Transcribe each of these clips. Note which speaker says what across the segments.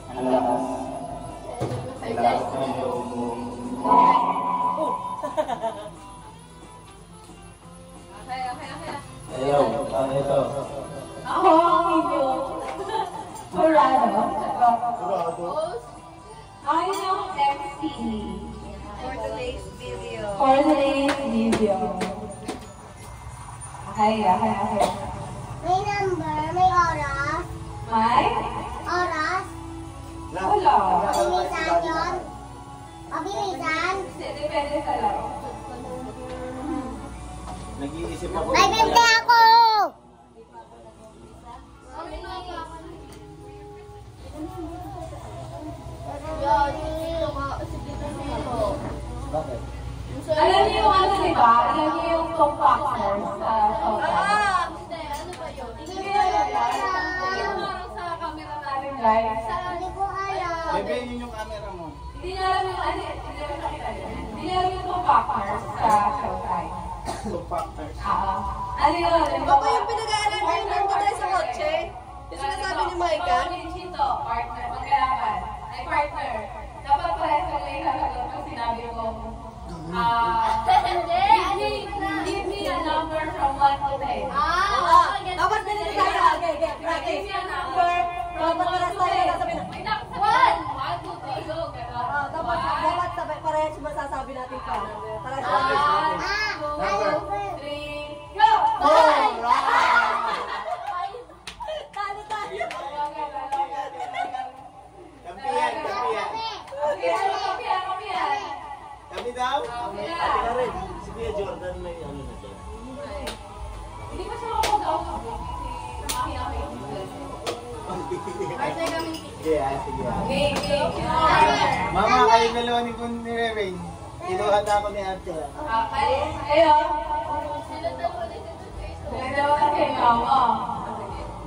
Speaker 1: Ang lakas. Ang lakas na ito. Ayaw, ang ito.
Speaker 2: Ako ang video. Murado. I know MC.
Speaker 3: For today's video.
Speaker 2: For today's video. Okay.
Speaker 4: May number, may oras.
Speaker 2: May?
Speaker 4: Oras.
Speaker 2: Wala.
Speaker 4: Mabilisan yun. Mabilisan.
Speaker 2: Depende sa laro.
Speaker 1: Nag-iisip ako.
Speaker 4: May binte ako!
Speaker 1: Bakit?
Speaker 2: Alam niyo yung ano, di ba? Alam niyo yung top factors sa showtime. Hindi na yung parang sa camera natin guys.
Speaker 4: Hindi ko alam.
Speaker 1: Bebe, yun yung camera mo.
Speaker 2: Hindi niya alam yung ano, hindi niya nakita yun. Hindi niya alam yung top factors sa showtime.
Speaker 1: So, factors.
Speaker 2: Ano yun?
Speaker 3: Baka yung pinag-aaral na yun nandun tayo sa kotse? Yung sinasabi ni Micah?
Speaker 2: Chito, partner, magkalaban. Ay, partner. Dapat parehas na lang sasagot kung sinabi ko. Give me a number from 1 to 10.
Speaker 3: Dapat ganito tayo.
Speaker 2: Give me a number from 1 to 10. May number. 1, 2, 3, go.
Speaker 3: Dapat sabay parehas yung masasabi natin pa. Para sa
Speaker 2: 1, 2, 3, go!
Speaker 3: Talo tayo.
Speaker 1: Kampiyan. Kami daw? Ate ka rin. Si Kuya Jordan may ano na siya.
Speaker 2: Hindi pa siya makapag-out sa book.
Speaker 1: Sige, sige.
Speaker 2: Okay.
Speaker 1: Mama, kayo dalawa ni Kun ni Reren. Kinuha na ako ni ate.
Speaker 2: Ayun. Dalawa na kayo, mama.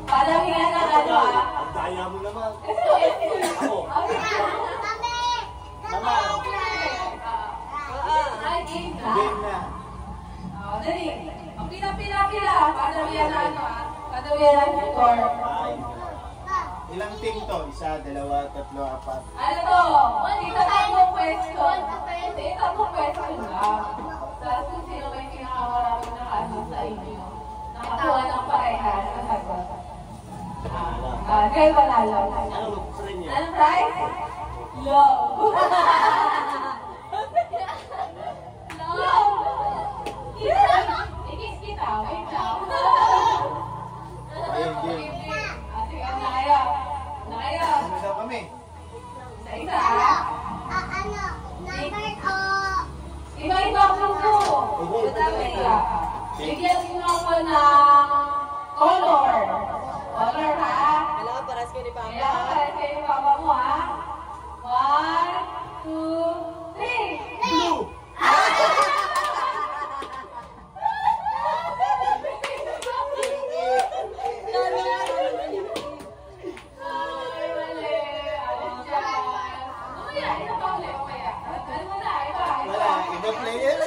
Speaker 2: Padamihan na ano
Speaker 1: Ang daya mo naman.
Speaker 2: Ako.
Speaker 4: Kami!
Speaker 1: Mama,
Speaker 2: Ay, game na.
Speaker 1: game na.
Speaker 2: Dali. Pila. Padamihan na ano Padamihan na yung score.
Speaker 1: Ilang team to? 1, 2, 3, 4.
Speaker 2: Ano to? Dito tatlong question. Dito tatlong question lang. Tapos kung sino may pinakamaraming nakaano sa inyo. Nakakuha ng parehas na sagot. Kayo panalo.
Speaker 1: Ano sa inyo?
Speaker 2: Anong prize? Love. Love. Ikis kita. Wait lang.
Speaker 1: Ayun, game.
Speaker 2: Sige, nakaya.
Speaker 1: Ano daw kami?
Speaker 2: Isa.
Speaker 4: Ano? Number o...
Speaker 2: Iba-iba po po. Madami. Bigyan mo ako ng color. Color ha?
Speaker 3: Kailangan paras kayo ni Papa.
Speaker 2: Kailangan para sa iyo papa mo ha? 1, 2, 3.
Speaker 1: Blue!
Speaker 2: Ay, mali. Alis dyan. Mamaya, ito pa ulit. Mamaya. Ano mo na? Ito.
Speaker 1: Wala, iba player?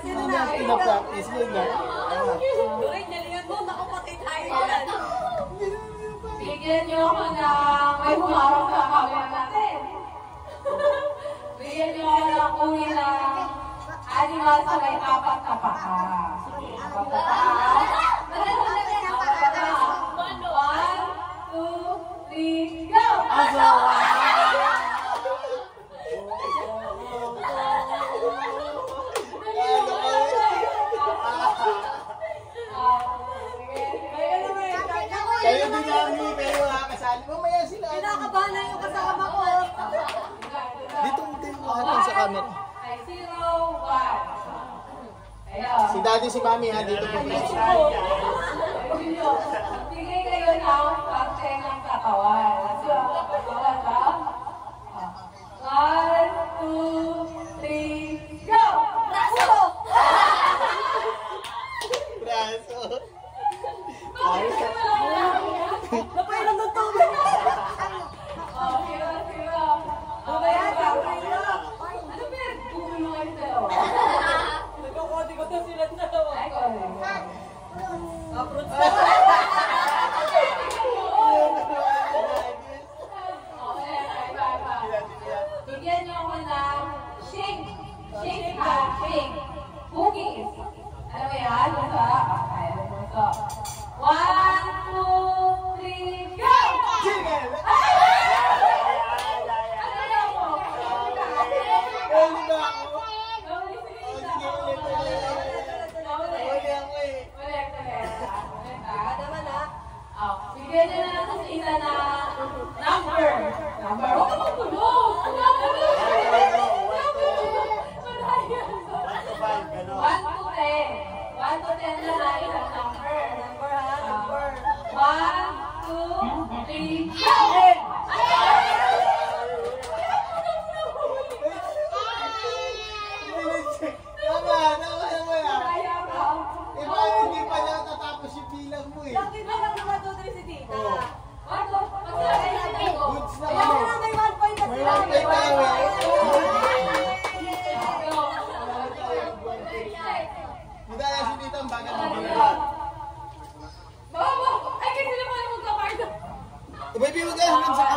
Speaker 3: Sino
Speaker 1: Hindi
Speaker 3: na?
Speaker 1: na pinapractice mo na.
Speaker 3: During, galingan mo. Naku, patay tayo yan.
Speaker 2: Bigyan niyo ako ng may humarap sa camera natin. Bigyan niyo ako ng uri ng animal sa may 4 na paa. Apat na paa. 1, 2, 3, go!
Speaker 1: Aso! Kayo din namin, kayo kasali. Mamaya sila.
Speaker 3: Kinakabahan na yung kasama ko.
Speaker 1: Dito mo natin sa camera.
Speaker 2: Ay, 0, 1. Ayun.
Speaker 1: Si daddy, si mami ha, dito po.
Speaker 2: Sige kayo ng parte ng katawan. Katawan ba? 1, 2, 3, go!
Speaker 3: Braso!
Speaker 1: Braso.
Speaker 3: Napailan ng tubig.
Speaker 2: Oh, siro.
Speaker 3: Mamaya, gagawin na.
Speaker 2: Ano ba yan? Gugulo kayo dalawa.
Speaker 3: Nagkakodi ko na sila dalawa.
Speaker 2: Ay, ko.
Speaker 3: Approach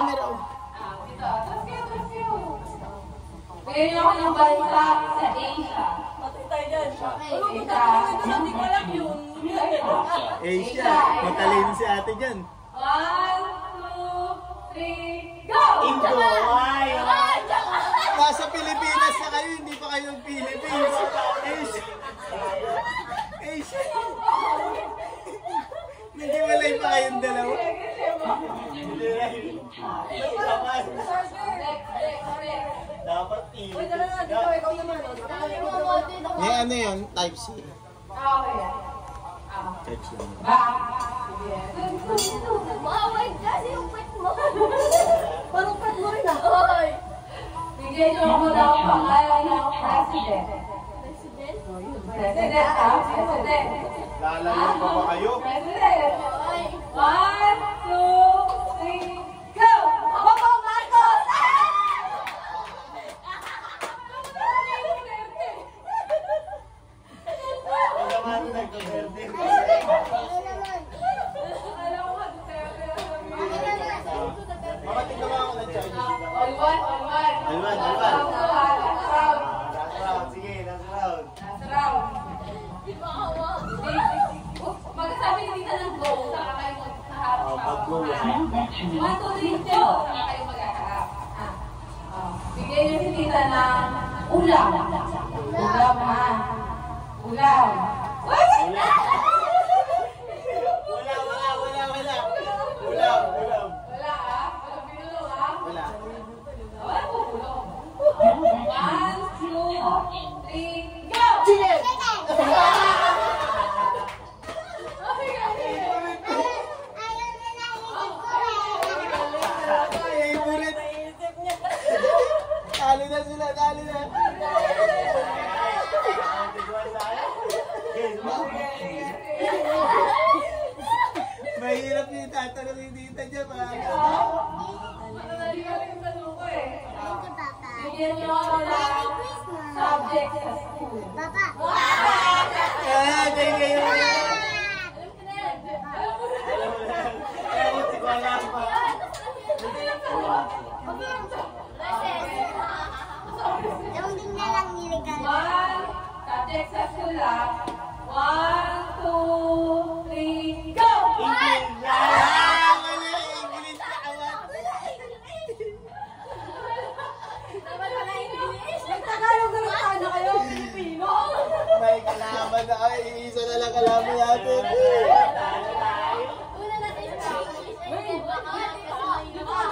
Speaker 5: camera. Oh.
Speaker 2: Dito. Tapos kayo. Bigyan niyo ako ng bansa sa Asia.
Speaker 3: Patay tayo dyan. Ano
Speaker 2: Asia.
Speaker 3: ba tayo? Hindi ko alam yun.
Speaker 5: Asia, matalino si ate dyan.
Speaker 2: 1, 2, 3, go!
Speaker 1: Indo. Ay.
Speaker 5: Nasa Pilipinas na kayo, hindi pa kayo ng Philippines. Asia. Asia. Naghiwalay pa kayong dalawa.
Speaker 1: Dapat
Speaker 3: Uy, dala na. Dito, ikaw naman.
Speaker 5: May ano yun? Type C.
Speaker 2: Okay.
Speaker 5: Type C.
Speaker 4: Bawal kasi yung pet mo.
Speaker 3: Parang pet mo rin ah.
Speaker 4: Hoy!
Speaker 2: Bigyan niyo ako ng pangalan ng president.
Speaker 4: President?
Speaker 2: President, President.
Speaker 1: Lalayo pa ba kayo?
Speaker 2: President. 1, 2, 3, go! Bongbong Marcos!
Speaker 1: Ang naman nagkaberde.
Speaker 2: Alam ko, Duterte.
Speaker 1: Mama, tingnan mo ako ng Chinese.
Speaker 2: All one.
Speaker 1: Alwan.
Speaker 2: Last round.
Speaker 1: Last round. Sige, last round.
Speaker 2: Last round. Magsasabi hindi ka ng go, saka kayo magkaharap.
Speaker 1: Oh, pag-go.
Speaker 2: 1, 2, 3, go! Saka kayo magkaharap. Bigyan niyo si tita ng ulam. Ulam, ha? Ulam.
Speaker 1: Wala. Ulam.
Speaker 2: Wala, ha? Walang binulong, ha?
Speaker 1: Wala.
Speaker 2: Wala po bulong. 1, 2, 3, go!
Speaker 3: Chicken!
Speaker 5: Favorite. Talo na sila, talo na. Mahirap yung tatanong yung tita dyan.
Speaker 2: Naligalig yung tanong ko, eh. Bigyan niyo ako ng subject sa school.
Speaker 4: Papa.
Speaker 5: Ah, thank you.
Speaker 2: Alam ko na yan. Alam mo na.
Speaker 1: Hindi ko alam pa.
Speaker 4: Yung din na lang niligal.
Speaker 2: 1, subject sa school, ha? 1, 2, 3, go!
Speaker 5: Ah, mali. English na kawan.
Speaker 4: Dapat wala English.
Speaker 3: Nagtagalog na lang sana kayo, Pilipino.
Speaker 5: May kalaban na. Ay, isa na lang kalaban natin.
Speaker 4: Una natin yung English.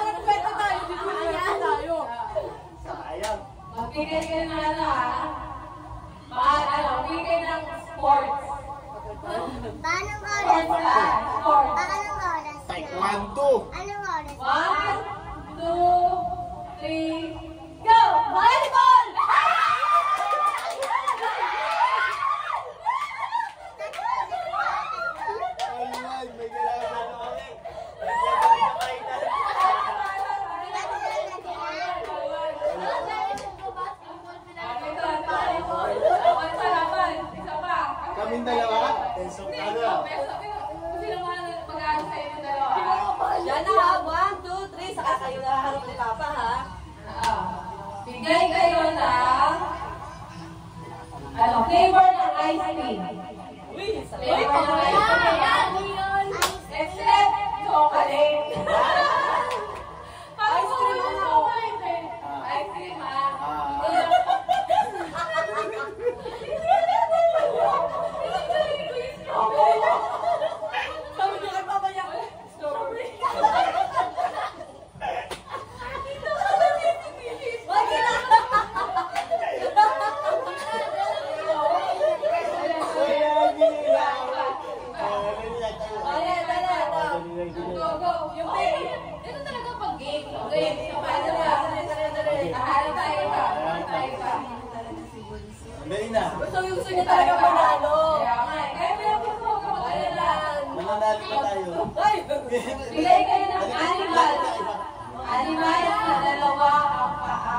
Speaker 3: Nagpeta tayo, dito na tayo.
Speaker 1: Sayang.
Speaker 2: Magbigay ka na magbigay ng sports.
Speaker 4: Paanong
Speaker 2: Sports
Speaker 4: oras?
Speaker 2: na. Sports.
Speaker 4: Paanong oras?
Speaker 5: Taekwondo.
Speaker 4: Anong oras?
Speaker 2: 1, 2, 3, go! Volleyball!
Speaker 5: Ayun, may kalaban na kami. Kaming dalawa?
Speaker 1: Tensok ka na.
Speaker 3: Yan na, 1, 2, 3, saka kayo nakaharap ni Papa, ha?
Speaker 2: Bigay kayo ng flavor ng ice cream.
Speaker 3: Uy,
Speaker 2: Flavor ng ice cream. Except chocolate. Ice cream na chocolate eh. Ice cream
Speaker 3: Sabi niyo kay Papa niya, strawberry. Wag na! Ayan, dala, dala.
Speaker 2: Go, go. Yung ito talaga pag game. Game. Paano ba? Tahalo tayo ba?
Speaker 5: Dali na.
Speaker 3: Gusto niya talaga panalo.
Speaker 2: Kaya nga eh. Kaya may gusto ko mag-alala.
Speaker 5: Mananalo pa tayo.
Speaker 3: Ay!
Speaker 2: Bigay kayo ng animal. Animal na dalawa ang paa.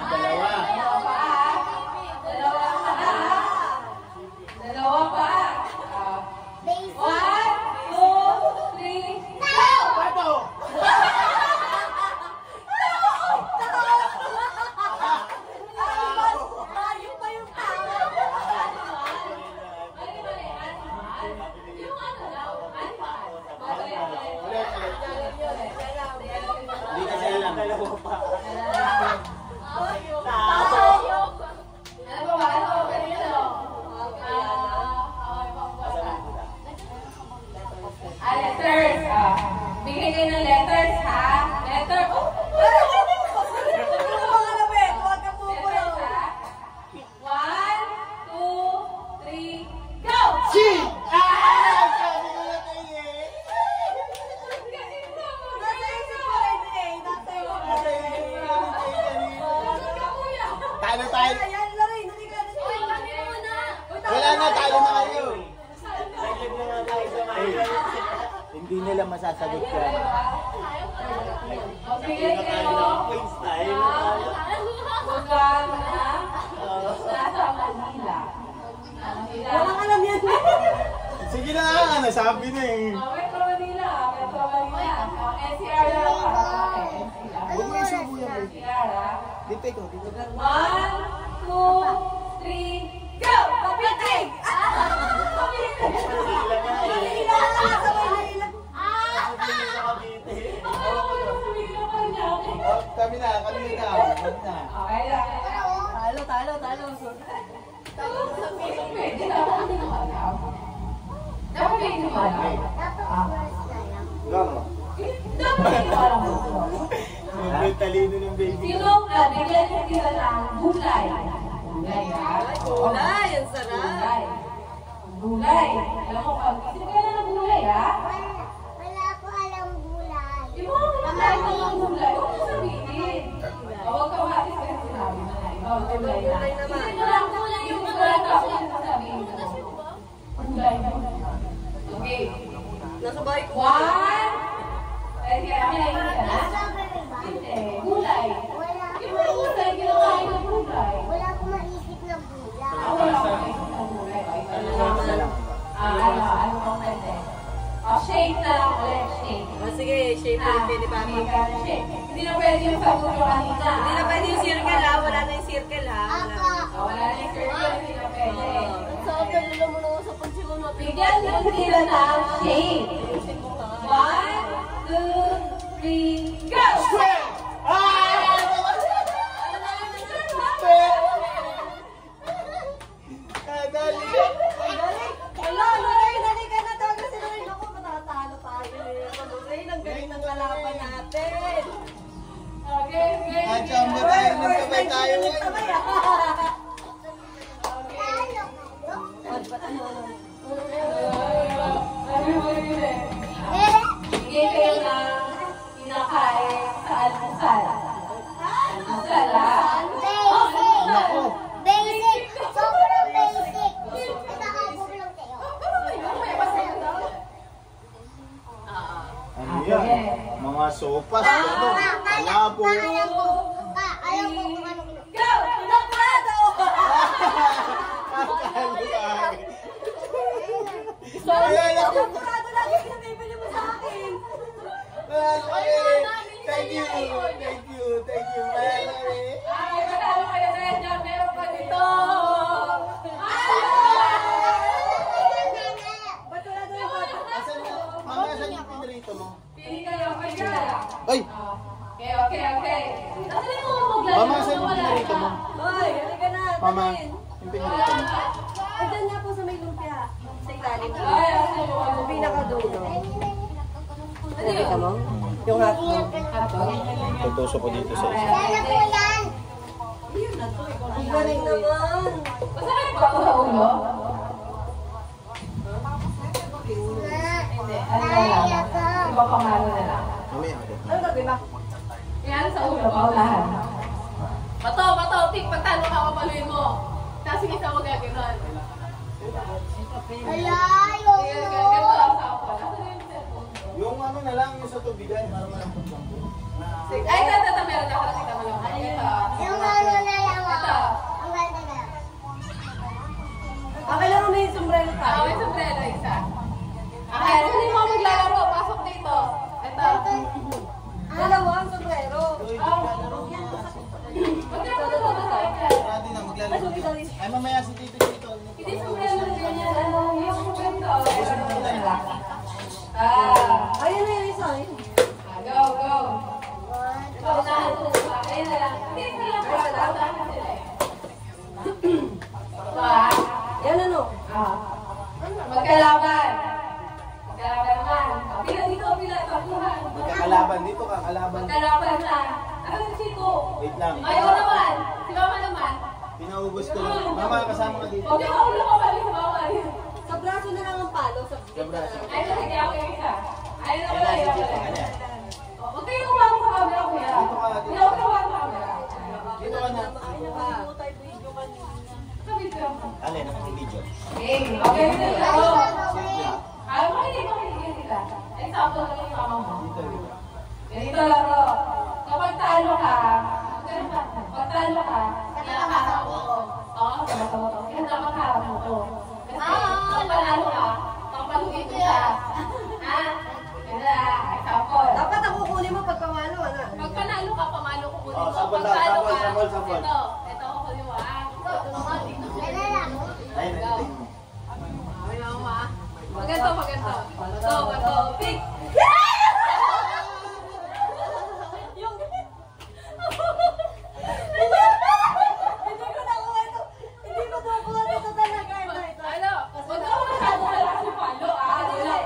Speaker 1: Dalawa.
Speaker 2: Dalawa paa. Dalawa paa. Dalawa paa. 1, 2, 3, go!
Speaker 1: dalawa pa.
Speaker 2: Ano ba? Ano ba? Kanino? Letters. Bigay kayo ng letters, ha? Letter. Oh! Letters, ha? 1, 2, 3, go!
Speaker 5: C! Ah! Sabi ko na tayo eh. Talo tayo. Wala na, talo na kayo.
Speaker 1: Naglag na nga tayo sa Michael.
Speaker 5: Hindi nila masasagot yan.
Speaker 2: Bigay kayo
Speaker 1: Queen's time.
Speaker 2: lugar na nasa Manila.
Speaker 3: Walang alam yan.
Speaker 5: Sige na nga, nasabi na eh.
Speaker 2: Metro Manila. Metro Manila. NCR na lang para sa akin.
Speaker 5: Huwag mo isubo yan, baby.
Speaker 2: NCR, ha?
Speaker 5: Dito ikaw, dito.
Speaker 2: 1, 2, 3, go! Papitig!
Speaker 5: Kami na.
Speaker 2: Okay lang.
Speaker 3: Talo.
Speaker 2: Pwede na ako hindi ko alam. Dapat hindi ko alam.
Speaker 5: Gama.
Speaker 2: Dapat hindi ko alam.
Speaker 5: Ang talino ng baby.
Speaker 2: Sino bigyan niya sila ng gulay? Gulay, ha?
Speaker 3: Gulay, ang sarap.
Speaker 2: Gulay. Alam mo, sino kaya ng gulay, ha?
Speaker 4: Wala ko alam gulay.
Speaker 2: Di mo ako kinakain ko ng gulay. Huwag mo sabihin. Huwag ka matis kasi sinabi mo na. Ikaw, gulay na. Hindi mo lang gulay yung gulay na ako yung sasabihin mo. Gulay na. Okay.
Speaker 3: Nasa bahay ko.
Speaker 2: 1. Eh, kaya kinain ka na?
Speaker 4: Strawberry ba?
Speaker 2: Hindi. Gulay.
Speaker 4: Wala
Speaker 2: Yung mga gulay, kinakain ng gulay.
Speaker 4: wala akong maisip na gulay.
Speaker 2: Ako wala akong maisip ng gulay. Ano bang pwede? Shake na lang ulit. Shake.
Speaker 3: Sige, shape ulit pwede pa ako.
Speaker 2: Hindi na pwede yung sagot ko kanina.
Speaker 3: Hindi na pwede yung circle ha. Wala na yung circle ha.
Speaker 4: Apa.
Speaker 2: Wala na yung circle. Hindi na pwede.
Speaker 3: Sa akin, wala mo na sa pansin mo.
Speaker 2: Bigyan mo sila ng shape. 1, 2, 3, go!
Speaker 3: Wala, Lorraine, dali ka na daw kasi Lorraine. Ako, matatalo tayo eh. Lorraine, ang galing ng kalaban natin.
Speaker 2: Okay, okay.
Speaker 5: Chamba tayo, magkabay tayo.
Speaker 3: Sabay ah.
Speaker 2: Bigay kayo ng kinakain sa almusal. Almusal, ha?
Speaker 4: Basic. Basic. Sobrang basic. Nakakabog lang kayo.
Speaker 5: Ano yan? Mga sopas, ano? Malabo.
Speaker 4: Alam ko kung ano.
Speaker 2: Go!
Speaker 3: Nagrado!
Speaker 5: Alala ko.
Speaker 3: Nagrado lagi pinabibili mo sa akin.
Speaker 5: Alala ko eh. Thank you. Alala ko eh.
Speaker 2: Ay, matalo kayo na yan. Meron pa dito.
Speaker 3: Ba't wala daw yung bata?
Speaker 5: Asan na? Mama, asan yung pinrito mo?
Speaker 2: Pili kayo. Kaya.
Speaker 5: Ay!
Speaker 2: Okay. Kasi mo maglalaro.
Speaker 5: Mama, asan yung pinrito mo?
Speaker 3: Hoy, halika na.
Speaker 5: Mama,
Speaker 3: Dalhin.
Speaker 5: yung pinrito mo.
Speaker 3: Andyan nga po sa may lumpia. Sa ilalim.
Speaker 2: Ay, ano mo?
Speaker 3: Yung pinakadulo.
Speaker 2: Ano yun?
Speaker 3: mo? Yung hotdog.
Speaker 5: Tutusok ko dito sa isa.
Speaker 4: Sana po yan.
Speaker 3: Ang galing naman.
Speaker 2: Masakit ba ako sa ulo? Hindi. Ano na lang? Iba pangalo na lang.
Speaker 5: Mamaya ako.
Speaker 3: Ano gagawin ba?
Speaker 2: Yan sa ulo, paunahan. Bato, tik, pagtalo ka, kapaluin mo. Tapos yung isa mo gagawin.
Speaker 4: Wala,
Speaker 2: Sige, ganito lang sa ako. Nasaan yung cellphone ko?
Speaker 5: Yung ano na lang, yung sa tubigan, para malampot lang po.
Speaker 2: Ay, ito, meron ako. Nakita mo lang. Ito.
Speaker 4: yung ano na lang
Speaker 2: Ito.
Speaker 4: ako. Ang ganda na.
Speaker 3: Kailangan may sombrero
Speaker 2: Ah,
Speaker 3: tayo.
Speaker 2: may sombrero isa. Okay, kung hindi mo maglaro, pasok dito. Ito.
Speaker 3: Dalawa ang sombrero.
Speaker 2: Magkano ba tayo?
Speaker 5: Pwede na, maglalaro. Ay, mamaya si Tito dito.
Speaker 2: Hindi sombrero ganyan. Ano, yung ganito.
Speaker 3: Ayun na yung isa.
Speaker 2: Go. Paunahan
Speaker 5: Wait lang.
Speaker 2: Ayaw naman. Si mama naman.
Speaker 5: Pinaubos ko lang. Mama, kasama ka dito.
Speaker 2: Huwag yung ulo ko kami sa mama.
Speaker 3: Sa braso na lang ang palo. Sa
Speaker 5: braso.
Speaker 2: Ay, sige ako yung isa. Ayaw na
Speaker 5: Ano
Speaker 2: wala,
Speaker 5: yan,
Speaker 2: ayaw
Speaker 5: si
Speaker 2: na
Speaker 5: Jessica?
Speaker 2: wala.
Speaker 5: Ano yan?
Speaker 2: Huwag kayo kumawag sa camera, kuya.
Speaker 5: Dito ka, dito.
Speaker 2: Hindi ako kumawag sa camera.
Speaker 5: Dito ka na.
Speaker 2: Sa video.
Speaker 5: Alin, nakaka-video.
Speaker 2: Eh, okay na ako.
Speaker 5: Sige lang.
Speaker 2: Ayaw mo, hindi sila. Example lang yung mama mo.
Speaker 5: Dito, dito.
Speaker 2: Ganito lang bro. Kapag talo ka, pag talo ka, kinakaharap mo ko. Oo, sama-sama to. Kinakaharap harap mo ko. Kasi kung panalo ka, papaluin ko siya. Ha? Yun na, example.
Speaker 3: Dapat ako kunin mo pag pamalo, ano?
Speaker 2: Pag panalo ka, pamalo ko kunin
Speaker 5: Oh,
Speaker 2: mo.
Speaker 5: sabol
Speaker 2: Pag
Speaker 5: daw,
Speaker 2: talo
Speaker 5: sabol,
Speaker 2: ka,
Speaker 5: sabol, sabol.
Speaker 2: ito ako kunin mo. Ah,
Speaker 4: Ano lang?
Speaker 5: Ayun, nandito mo.
Speaker 2: Ay, mama. Maganto, maganto. Maganto, pick!
Speaker 3: Hindi ko nakuha ito. Hindi ko nakuha ito talaga.
Speaker 2: Ano? Huwag ako masyado malakas yung palo, ah. Wala, ah.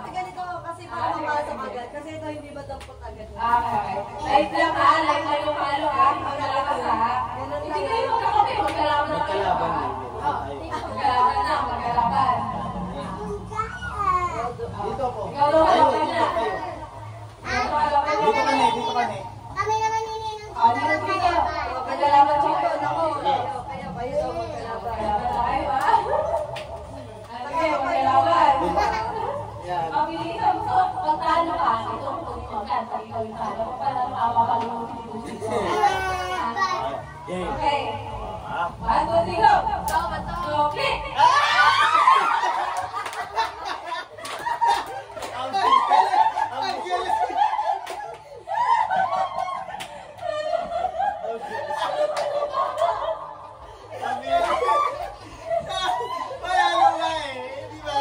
Speaker 3: Ganito kasi para mapasok agad. Kasi ito hindi madampot agad.
Speaker 2: Okay. Light lang ha, light lang yung palo ha. Magkalaban ha. Hindi kayo magkakape, magkalaban na kayo.
Speaker 5: Magkalaban
Speaker 2: ha?
Speaker 5: din.
Speaker 2: Oh, magkalaban na, magkalaban.
Speaker 5: Dito po.
Speaker 2: Ikaw daw
Speaker 5: Tayo,
Speaker 2: kalaban
Speaker 5: dito,
Speaker 2: na.
Speaker 5: tayo.
Speaker 2: Ikaw kalaban na.
Speaker 5: Dito ka na, dito ka na.
Speaker 4: Kami naman hindi ng
Speaker 2: Oh, dito dito. Magkalaban dito.
Speaker 3: Ako, kaya ba yun?
Speaker 2: Magkalaban na kayo ha. Okay, magkalaban.
Speaker 5: Yan.
Speaker 2: Pabilisan mo, pag talo ka, ito ang pagkanta, ikaw yung talo. Kung pala makakalunod dito.
Speaker 5: Yan.
Speaker 2: Okay.
Speaker 5: Ah.
Speaker 2: 1, 2, 3, go! So, click!
Speaker 5: Ang galing! Ang galing! Ang galing! Panalo nga eh! Di ba?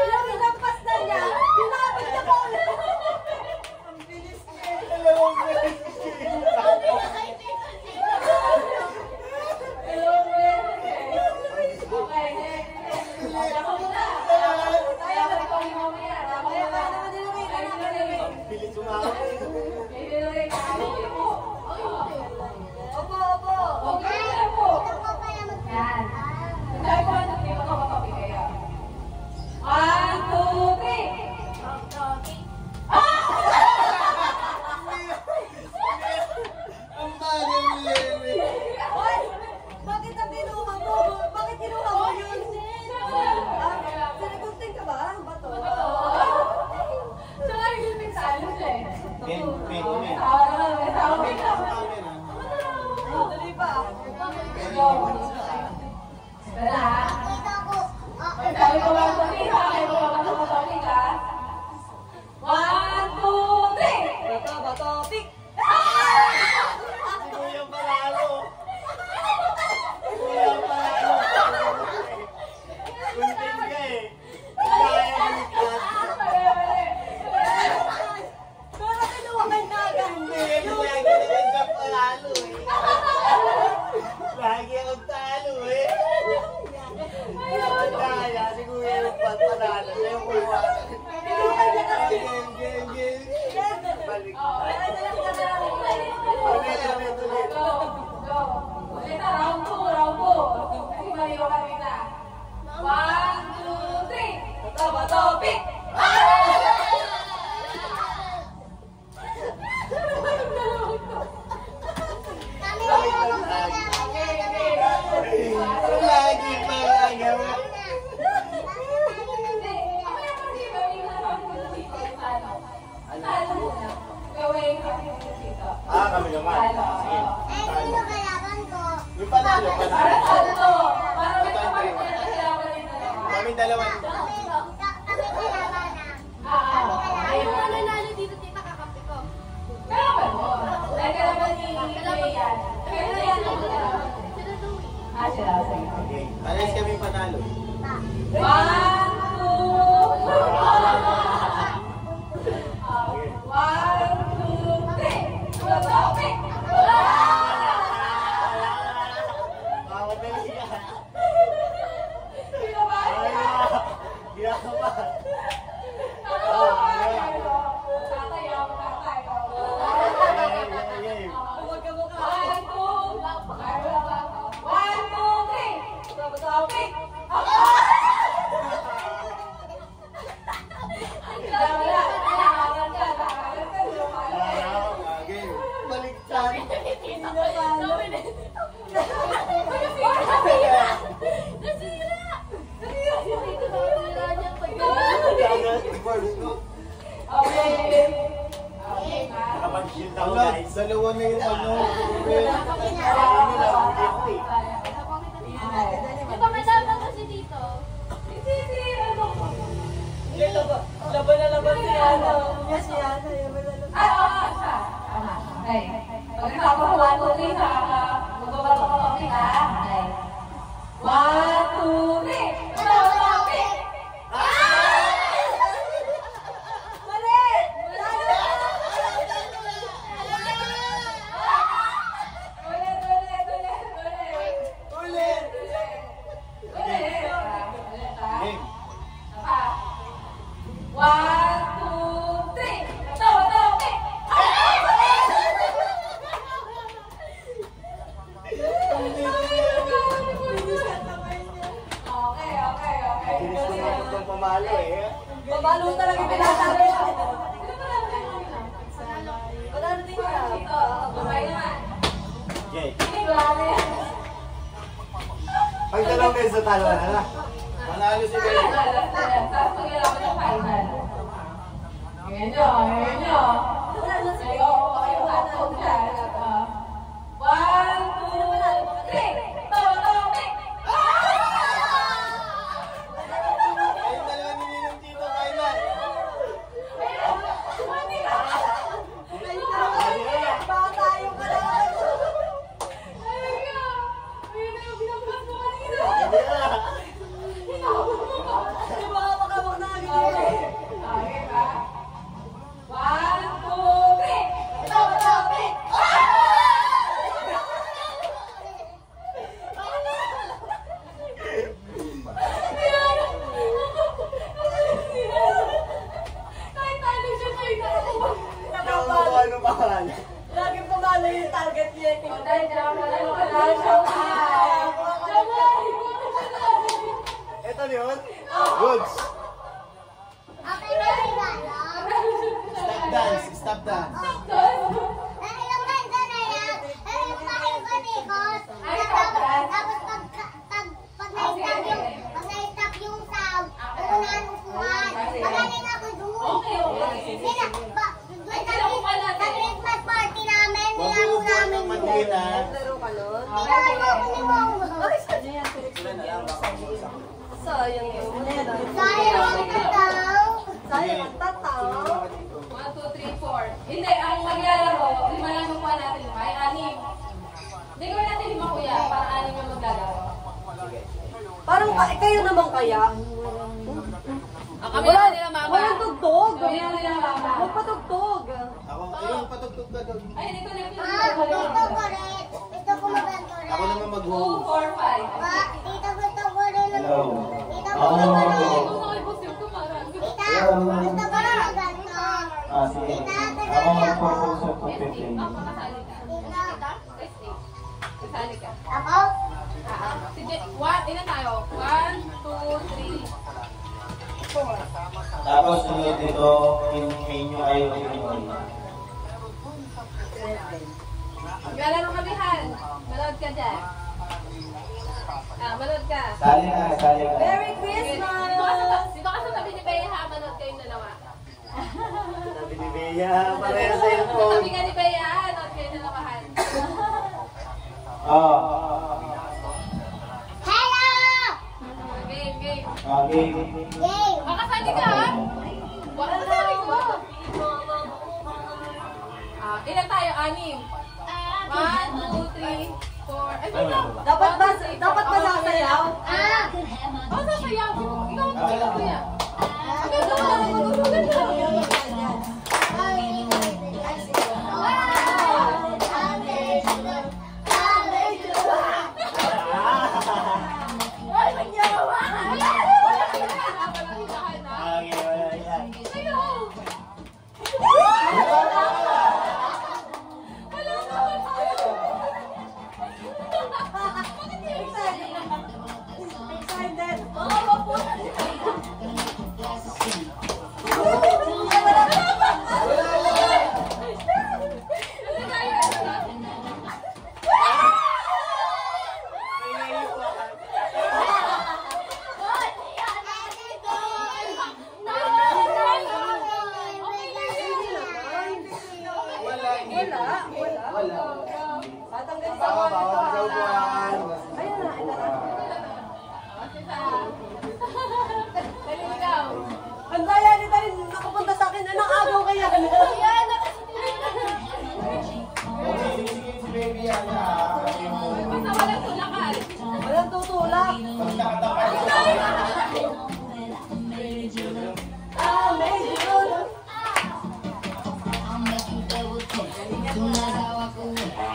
Speaker 3: Yung inampas na niya, pinabot niya pa ulit. Ang bilis niya.
Speaker 5: Dalawang beses.
Speaker 2: Okay, next. Ako muna. Kaya ka ikaw yung mamaya. Ako
Speaker 3: Kaya
Speaker 2: muna.
Speaker 3: kaya naman nilagay ka na kami.
Speaker 5: Ang bilis umahon.
Speaker 2: Ibinigay ka. Ay, po.
Speaker 3: Opo, opo.
Speaker 2: Okay, na po.
Speaker 4: Ito ko pala mag-
Speaker 2: Yan. Sabi ko, hindi ko ito matabi kaya. 1, 2, 3.
Speaker 5: Ang bagal ni Leme.
Speaker 3: Hoy! Bakit ang kinuha mo? Bakit kinuha mo yun? Sinigunting ka ba? Bato?
Speaker 2: Saka yung pinsalo siya eh.
Speaker 5: Game, game, game.
Speaker 2: Tawag ka.
Speaker 3: Dali pa.
Speaker 2: Go. Wala ha.
Speaker 4: Ito ako.
Speaker 2: Sabi ko lang sa pisa, kayo ko lang sa topic ha. 1, 2, 3.
Speaker 3: Bato, bato, pick!
Speaker 5: Si Kuya Panalo. Si Kuya Panalo. Kunting ka eh. Kaya mo
Speaker 3: Pero kinuha ka na agad.
Speaker 5: Hindi, lagi naman ka panalo eh. Lagi akong talo eh. Kaya, si Kuya yung panalo. Sa'yo kuha. Game, game, game. Balik. Ulit, ulit, ulit.
Speaker 2: Go. Go. Ulit na, round 2, round 2. Kasi mali ko kanina. 1, 2, 3. Bato, bato, pick.
Speaker 4: Kami naman mag-
Speaker 5: Lagi pa ang gawa.
Speaker 2: Hindi. Ako yung kasi gawin na sabi ko dito. Talo. Talo muna. Gawin kasi dito.
Speaker 5: Ah, kami naman. Sige.
Speaker 4: Eh, sino kalaban ko?
Speaker 5: Yung panalo,
Speaker 2: Para
Speaker 5: panalo.
Speaker 2: talo to. Para may kapag na kailangan rin na naman.
Speaker 5: Kami dalawa.
Speaker 4: Kami kalaban na.
Speaker 2: Ayun.
Speaker 4: nanalo dito, tita, kakampi ko.
Speaker 2: Kalaban mo. Dahil kalaban ni Ian. Kaya yan ang kalaban. Ah, sila. Sige.
Speaker 5: Okay. Alas kami panalo.
Speaker 2: 1, 2, 1, 2, 3. Bato, pick.
Speaker 5: Mamadali ka.
Speaker 2: Sino ba?
Speaker 5: Ginagawa.
Speaker 2: Tatay ako, tatay.
Speaker 5: Okay, okay, okay.
Speaker 1: Nakapag-shield ako,
Speaker 5: Wala,
Speaker 1: guys.
Speaker 5: dalawa na yung ano.
Speaker 4: Di ba malaman kasi dito?
Speaker 3: Laban na laban si Ana. Yes, si Ana.
Speaker 2: Okay. Pag nakapagawa ko rin, magbabato ko topic ha. Okay. 1, 2, 3. Topic!
Speaker 3: Mali!
Speaker 2: Ulit.
Speaker 5: Ulit!
Speaker 2: Game. 1, 2, 3. Topic! Okay.
Speaker 1: Bilis ko na itong pamalo eh.
Speaker 3: Pabalo talaga yung pinasabi. Wala na din siya.
Speaker 1: Okay.
Speaker 2: Grabe.
Speaker 1: Pag dalawang beses talo na na.
Speaker 5: Manalo si Bea.
Speaker 2: Tapos maglalaban ng final. Ngayon nyo. Ayaw ko kayong hotdog dyan. 1, 2, 3. Topic!
Speaker 5: Kayong dalawa ni Ninong Tito, kailan?
Speaker 3: Baka tayo ka lang.
Speaker 1: Hindi na.
Speaker 3: Di ba makawag na agad?
Speaker 2: Okay ba? 1, 2, 3. Topic! Kahit talo siya, kahit ako.
Speaker 1: Ano pa man?
Speaker 3: Laging pumalo yung target niya.
Speaker 2: Dahil dyan ka lang siya.
Speaker 1: Ito yun? Goods.
Speaker 4: Okay na yung
Speaker 5: Stop dance.
Speaker 4: Dahil yung ganda na yan, dahil yung pakikot-ikot, tapos pag na-stop yung sound, unahan upuan. Magaling ako doon. Sa Christmas party namin,
Speaker 5: Huwag
Speaker 4: nilaro
Speaker 5: mo buwan
Speaker 4: namin
Speaker 5: ng madiin ha.
Speaker 3: Laro ka nun?
Speaker 4: Nilaro ako ni Mongo.
Speaker 3: Sayang yun.
Speaker 4: Sayang ang tataw.
Speaker 3: Sayang ang tataw.
Speaker 2: 1, 2, 3, 4. Hindi, ang maglalaro, lima lang yung kuha natin. Ay, 6. Hindi gawin natin 5 kuya, para 6 yung maglalaro.
Speaker 3: Parang kayo naman kaya?
Speaker 2: Kami na nila mama.
Speaker 3: Walang tugtog.
Speaker 2: Kami na nila mama.
Speaker 3: Magpatugtog.
Speaker 5: Ako, yung patugtog ka doon.
Speaker 2: Ay, hindi ko na
Speaker 4: Dito ko rin. Dito ko maganto rin.
Speaker 5: Ako naman
Speaker 2: 2,
Speaker 5: mag-home.
Speaker 2: 4, 5.
Speaker 4: Dito gusto ko rin.
Speaker 5: Hello.
Speaker 4: Dito gusto ko rin.
Speaker 2: Gusto ko i-post yung kumarang.
Speaker 4: Tita, gusto ko rin maganto.
Speaker 6: Sige.
Speaker 4: Tita,
Speaker 6: Ako
Speaker 4: tagal
Speaker 6: ang
Speaker 4: ako.
Speaker 6: purpose of
Speaker 2: Testing.
Speaker 6: 15
Speaker 2: Ako, kasali ka.
Speaker 4: Tita,
Speaker 2: Testing. Kasali ka.
Speaker 4: ako?
Speaker 2: Sige, ilan tayo? 1, 2, 3.
Speaker 6: Tapos sunod ito, inyo ay
Speaker 2: Maglalaro kami, Han. Manood ka dyan. Manood ka.
Speaker 6: Sali ka.
Speaker 3: Merry
Speaker 2: Dito
Speaker 3: Christmas!
Speaker 2: ka sa tabi ni Bea, ha? Manood kayong dalawa.
Speaker 1: Sabi ni Bea, pareha sa
Speaker 2: Sa
Speaker 1: cellphone.
Speaker 2: tabi ka ni Bea, ha? Manood kayong dalawa, Han.
Speaker 4: Hello!
Speaker 2: Game.
Speaker 6: Okay.
Speaker 4: Game!
Speaker 2: Makasali ka, ha? Wala kasali ko. Ilan tayo? 6. 1, 2, 3, 4. Ay, wait lang.
Speaker 3: Dapat ba sasayaw?
Speaker 2: Oh, sasayaw. Ikaw ang tingin ko yan. Okay, gawin. Ay, nagyawa! Wala hilahan, ha?
Speaker 1: Okay, wala yan.
Speaker 2: Ayaw! Wala naman tayo! Bakit yung excited?
Speaker 3: Excited.
Speaker 2: Oo, mapunan.
Speaker 3: Wala
Speaker 5: Wala.
Speaker 3: Tatanggalin sa
Speaker 1: Bawal sa upuan.
Speaker 3: Ayun na, ito na.
Speaker 2: Dali ikaw.
Speaker 3: Ang daya nito rin nakapunta sa akin. Anong agaw kaya?
Speaker 2: Yan,
Speaker 6: Sige, si baby yan na.
Speaker 2: basta walang tulakan.
Speaker 3: Walang tutulak.
Speaker 6: Pag nakatapat.
Speaker 3: Medyo.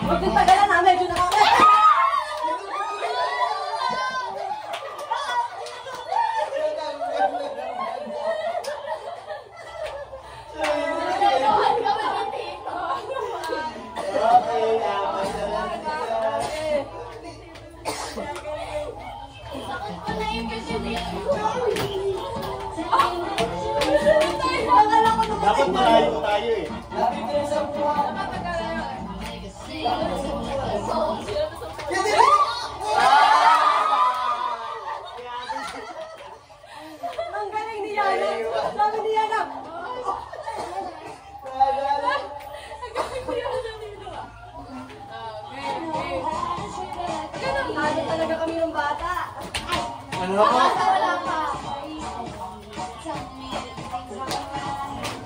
Speaker 3: Huwag din tagalan ha, medyo nakakaya.
Speaker 2: Gano'n ka ba ng tito?
Speaker 1: Okay, okay na lang.
Speaker 2: Sakit ko na yung kasi dito.
Speaker 1: Dapat malayo tayo eh.
Speaker 3: Ang galing ni Yana. Sabi ni Yana. Ano talaga kami ng bata.
Speaker 1: Ano na po?
Speaker 2: Wala pa.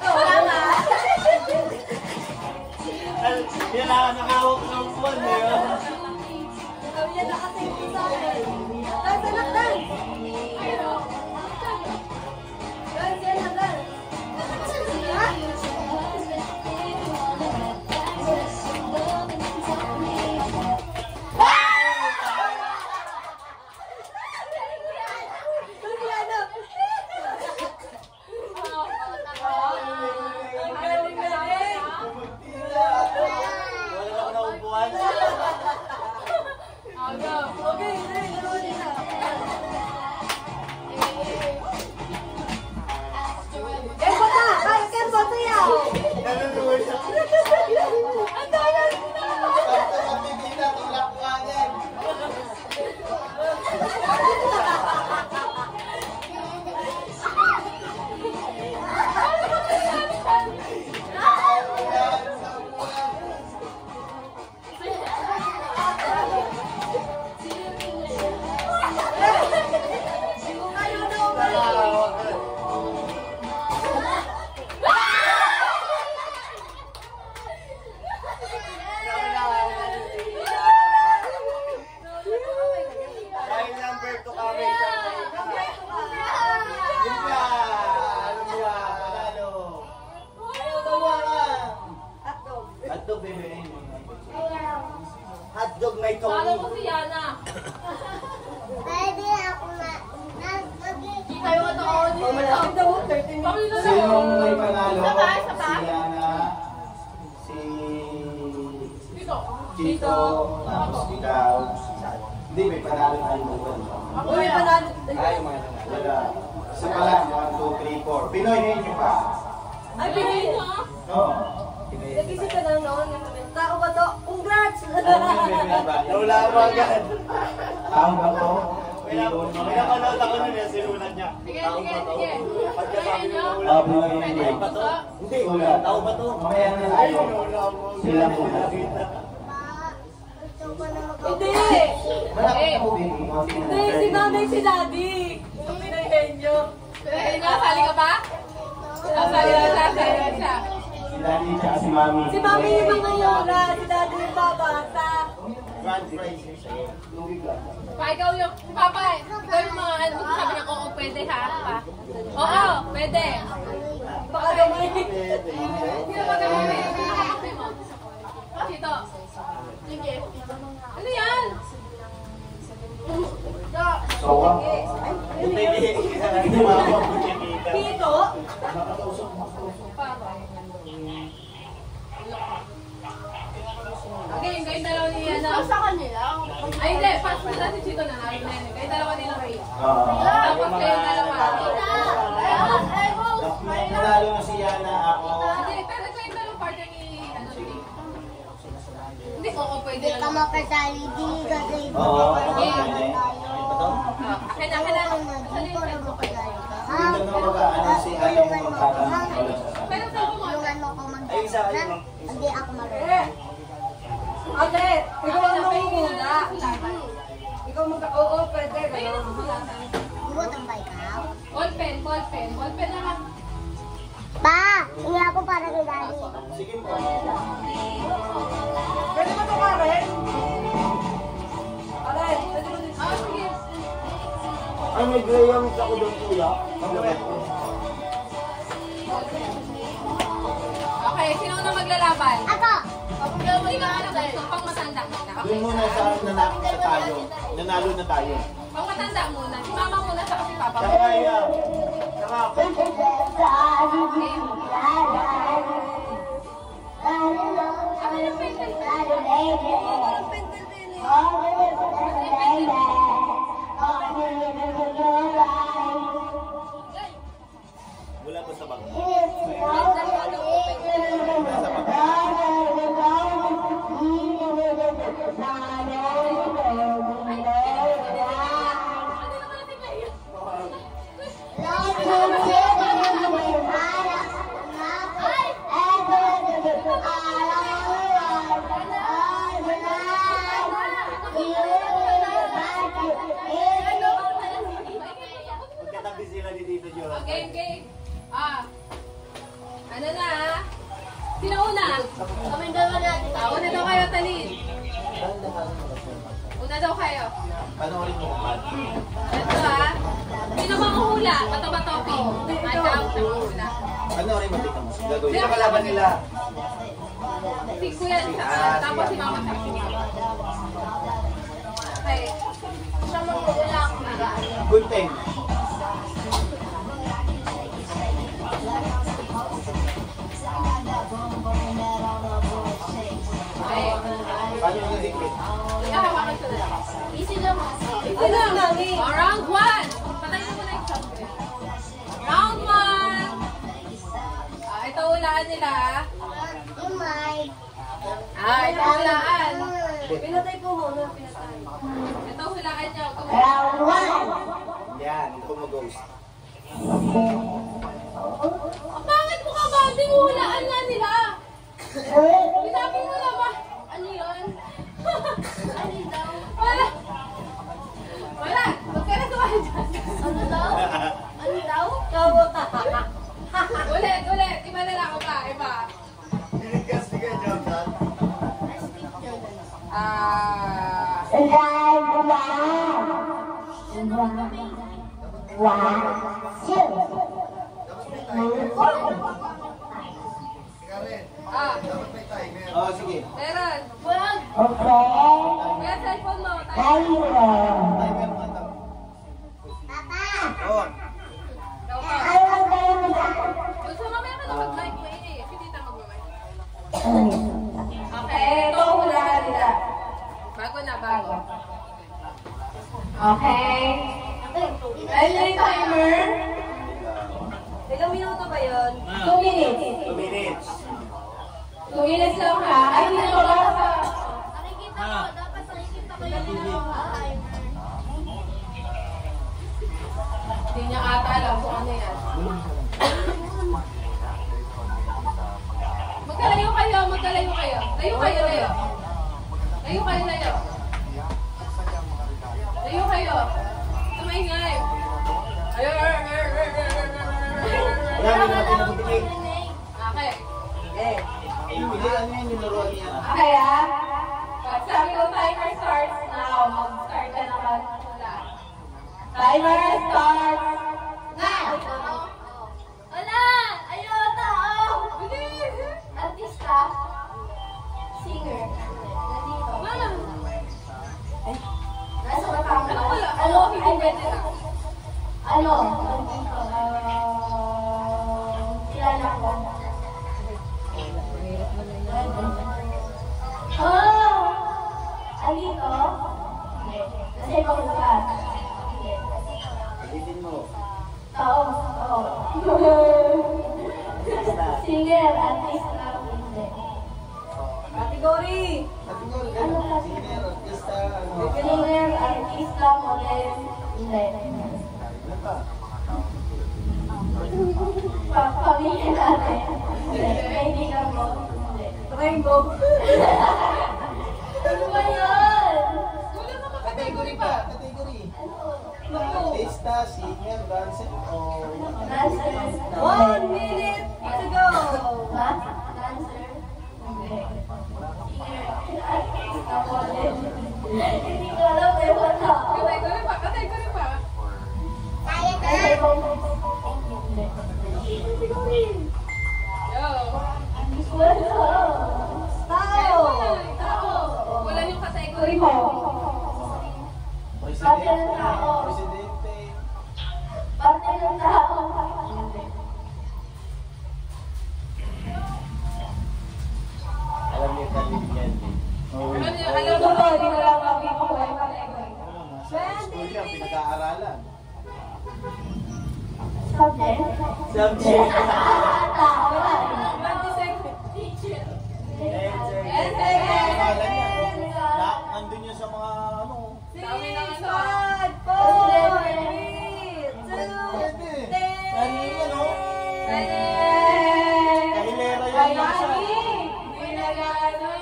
Speaker 3: Wala na.
Speaker 1: Kailangan nakahawak ng upuan eh.
Speaker 3: Sabi niya nakatingin sa akin. Dance, anak, dance. Dance, Yana, dance. Sabi ni Yana. Ang galing na eh.
Speaker 1: Wala ako ng upuan.
Speaker 3: Okay, dali, laro nila. Kempo na! Kaya Kempo, sayaw!
Speaker 1: Naluluwa siya.
Speaker 3: Ang daya nila!
Speaker 1: Basta mapipila, tulak ko agad. Dahil number 2 kami. Yun ka. Ano mo ba? Panalo. Tawa ka.
Speaker 3: Hotdog.
Speaker 1: Hotdog, baby. Hotdog may
Speaker 2: Follow
Speaker 1: Tony.
Speaker 2: mo si Yana.
Speaker 4: Pwede ako na.
Speaker 2: Kita yung ano ko
Speaker 3: Oh, malapit na mo, 13 minutes.
Speaker 6: Sinong may panalo?
Speaker 2: Isa pa, isa pa.
Speaker 6: Si Yana, si
Speaker 2: Dito.
Speaker 6: Tito, tapos ikaw. Hindi, may panalo tayo doon.
Speaker 3: Uy, panalo.
Speaker 6: Ay, wala. Isa pa lang, 1, 2, 3, 4. Pinoy, hindi pa.
Speaker 3: Ay, pinayin mo.
Speaker 6: Oo.
Speaker 3: Nag-isip ka lang noon. Tao ba to? Congrats!
Speaker 1: Nawala mo agad.
Speaker 6: Tao ba to?
Speaker 1: May napanood ako nun eh, sinulat niya.
Speaker 2: Sige,
Speaker 1: Tao
Speaker 2: sige,
Speaker 1: ba to?
Speaker 2: sige.
Speaker 1: Pagkasabi mo
Speaker 2: Sige,
Speaker 1: wala
Speaker 6: Pinoy,
Speaker 1: mo.
Speaker 6: hindi.
Speaker 1: Tao ba to? Hindi, wala. Tao ba to?
Speaker 6: Mamaya na
Speaker 1: Ay,
Speaker 6: tayo.
Speaker 1: wala mo.
Speaker 6: Sila muna.
Speaker 4: Gusto ko na
Speaker 3: Hindi!
Speaker 6: Malapit na po, baby.
Speaker 3: Hindi, si mama si daddy. Ang pinagay nyo.
Speaker 2: Eh, nasali ka ba? Nasali ka siya, nasali ka siya.
Speaker 6: Si Daddy tsaka si Mami.
Speaker 3: Si mami yung mga yura, si daddy yung babata.
Speaker 1: Grand prize.
Speaker 2: Pa, ikaw yung, Papa, ikaw yung mga, ano, sabi niya, oo, pwede ha, pa. Oo, pwede.
Speaker 3: Baka gamay.
Speaker 2: Sino ba gagawin? Pinakakapi mo. Dito. Sige. Ano yan?
Speaker 6: Sowa.
Speaker 1: Hindi, hindi mapapagkikita.
Speaker 3: Pito?
Speaker 2: Okay, yung kayong dalawa ni Yana. Sa kanila? Ay, hindi. Pass mo na si Chito na namin na yun. Kayong dalawa nila Ray. Tapos kayong dalawa.
Speaker 6: Nanalo na si Yana, ako.
Speaker 2: Hindi, pero kayong dalawa partner ni, ano, ni... Hindi, oo, pwede
Speaker 4: Hindi
Speaker 2: na
Speaker 4: ka
Speaker 2: lang.
Speaker 4: makasali. Di ka kayo.
Speaker 6: Oo.
Speaker 2: Akin na, akin na. Sali yung friend mo kayo.
Speaker 6: Hindi na mag-ano si Ate mo magkakaroon.
Speaker 2: Pero sa mo,
Speaker 4: Tulungan mo ako mag
Speaker 1: Ay, isa, ayun.
Speaker 4: Hindi ako marunong.
Speaker 3: Ate, ikaw ang nangunguna. Ikaw oo, pwede. Gano'n.
Speaker 4: Butang ba ikaw?
Speaker 2: Ballpen na lang.
Speaker 4: Pa, hindi ako para kay Daddy.
Speaker 1: Sige mo.
Speaker 3: Pwede mo ito Karen? Karen, pwede mo dito.
Speaker 2: Ah, sige.
Speaker 1: Ay, may grahams ako doon, kuya.
Speaker 2: Okay, sino na maglalaban?
Speaker 4: Ako!
Speaker 2: Hindi ka alam gusto, pang matanda muna. Okay.
Speaker 1: Doon muna sa tayo. Nanalo na tayo.
Speaker 2: Pang matanda muna. Si mama muna sa kasi papa.
Speaker 1: Saka kaya. Saka ako. Wala pa sa bangko. Nasa bangko. Magkatabi sila ni Tito Joe.
Speaker 2: Game. Ano na ah? Sino una?
Speaker 4: Kami dalawa natin.
Speaker 2: Una daw kayo, Talin. Una daw kayo.
Speaker 1: Panoorin mo kung paano.
Speaker 2: Ito ah. Sino manguhula? Bato-batopi. Ikaw, nanguhula.
Speaker 1: Panoorin mo, tingnan mo. Gagawin.
Speaker 2: Sino
Speaker 1: kalaban nila?
Speaker 2: Si Kuya sa tapos si Mama sa Okay.
Speaker 4: Siya mag-uula ako na.
Speaker 1: Gunting.
Speaker 2: Okay.
Speaker 1: Paano yung nadikit?
Speaker 2: Ikahawakan ko na lang.
Speaker 4: Easy lang.
Speaker 2: Ito lang. Round 1. Patay na muna yung sabi. Round 1. Ito hulaan nila.
Speaker 4: Yung mic.
Speaker 2: Ito hulaan.
Speaker 3: Pinatay po muna, pinatay.
Speaker 2: Ito hulaan niyo.
Speaker 4: Round 1.
Speaker 1: Yan, ito mag-ghost.
Speaker 2: Ang pangit mo ka ba? Hindi mo hulaan nga nila. Sinabi mo na ba? Ano yun? Ano daw? Wala. Huwag ka na tumahan dyan.
Speaker 4: Ano daw? Ano daw?
Speaker 2: Ulit. Iba na lang ako pa. Iba.
Speaker 1: Binigas ni kay Jonathan. Oh, sige.
Speaker 2: Meron.
Speaker 4: Wag.
Speaker 2: Kaya cellphone mo.
Speaker 1: Timer mo ito.
Speaker 4: Papa!
Speaker 1: Oh,
Speaker 2: Gusto mo meron ka mag-mic mo eh. Si tita mag-mic. Okay, ito hulaan nila. Bago. Okay. Ayun na yung timer.
Speaker 3: Ilang minuto ba yun?
Speaker 2: 2 minutes.
Speaker 1: 2 minutes.
Speaker 2: 2 minutes lang ha. Ay, hindi na wala sa...
Speaker 4: Nakikita ko. Dapat nakikita ko yung timer.
Speaker 2: Hindi niya ata alam kung ano yan. Magkalayo kayo. Layo kayo. Tumingay.
Speaker 1: Marami natin ang tingin.
Speaker 2: Okay.
Speaker 1: Hindi, ano yung nilaruan niya?
Speaker 2: Okay ah. Pag sabi ko timer starts now, mag-start ka naman mula. Timer starts now.
Speaker 4: Wala! Ayaw tao! Artista. Singer. Nandito. Nasa matang.
Speaker 2: Ano? Hindi pwede na.
Speaker 4: Ano? Nandito. Kilala ko. Oh! Alito? Nasa ibang lugar.
Speaker 1: Ulitin mo.
Speaker 4: Oo. Singer, artista, hindi.
Speaker 3: Category!
Speaker 4: Ano kasi? Singer, artista, model, hindi.
Speaker 1: Ano pa?
Speaker 4: Pamilya natin.
Speaker 2: Kaibigan mo.
Speaker 3: Rainbow.
Speaker 2: Ano ba yan?
Speaker 1: Wala naman category pa. Category. Artista, singer, dancer, o...
Speaker 3: 1 minute to go.
Speaker 2: Dancer? Hindi. Hindi ko alam eh, wala.
Speaker 4: Category pa, category pa. Yo.
Speaker 3: Tao.
Speaker 4: Wala yung category mo.
Speaker 1: Presidente. Presidente.
Speaker 2: Parte ng tao.
Speaker 1: Alam niyo kanina yan.
Speaker 4: Alam mo ba, hindi ko lang mapipakuha yung category.
Speaker 1: Sa school yan, pinag-aaralan.
Speaker 2: Subject?
Speaker 1: Subject.
Speaker 2: Tao lang.
Speaker 4: 20 seconds. Teacher.
Speaker 1: Pangalan niya. Nandun niya sa mga ano.
Speaker 4: Sabi ng ano.
Speaker 3: 5, 4, 3, 2,
Speaker 1: Pwede. Kanina no?
Speaker 3: Ten.
Speaker 1: Kahilera yan yung isa.
Speaker 4: Hindi na gano.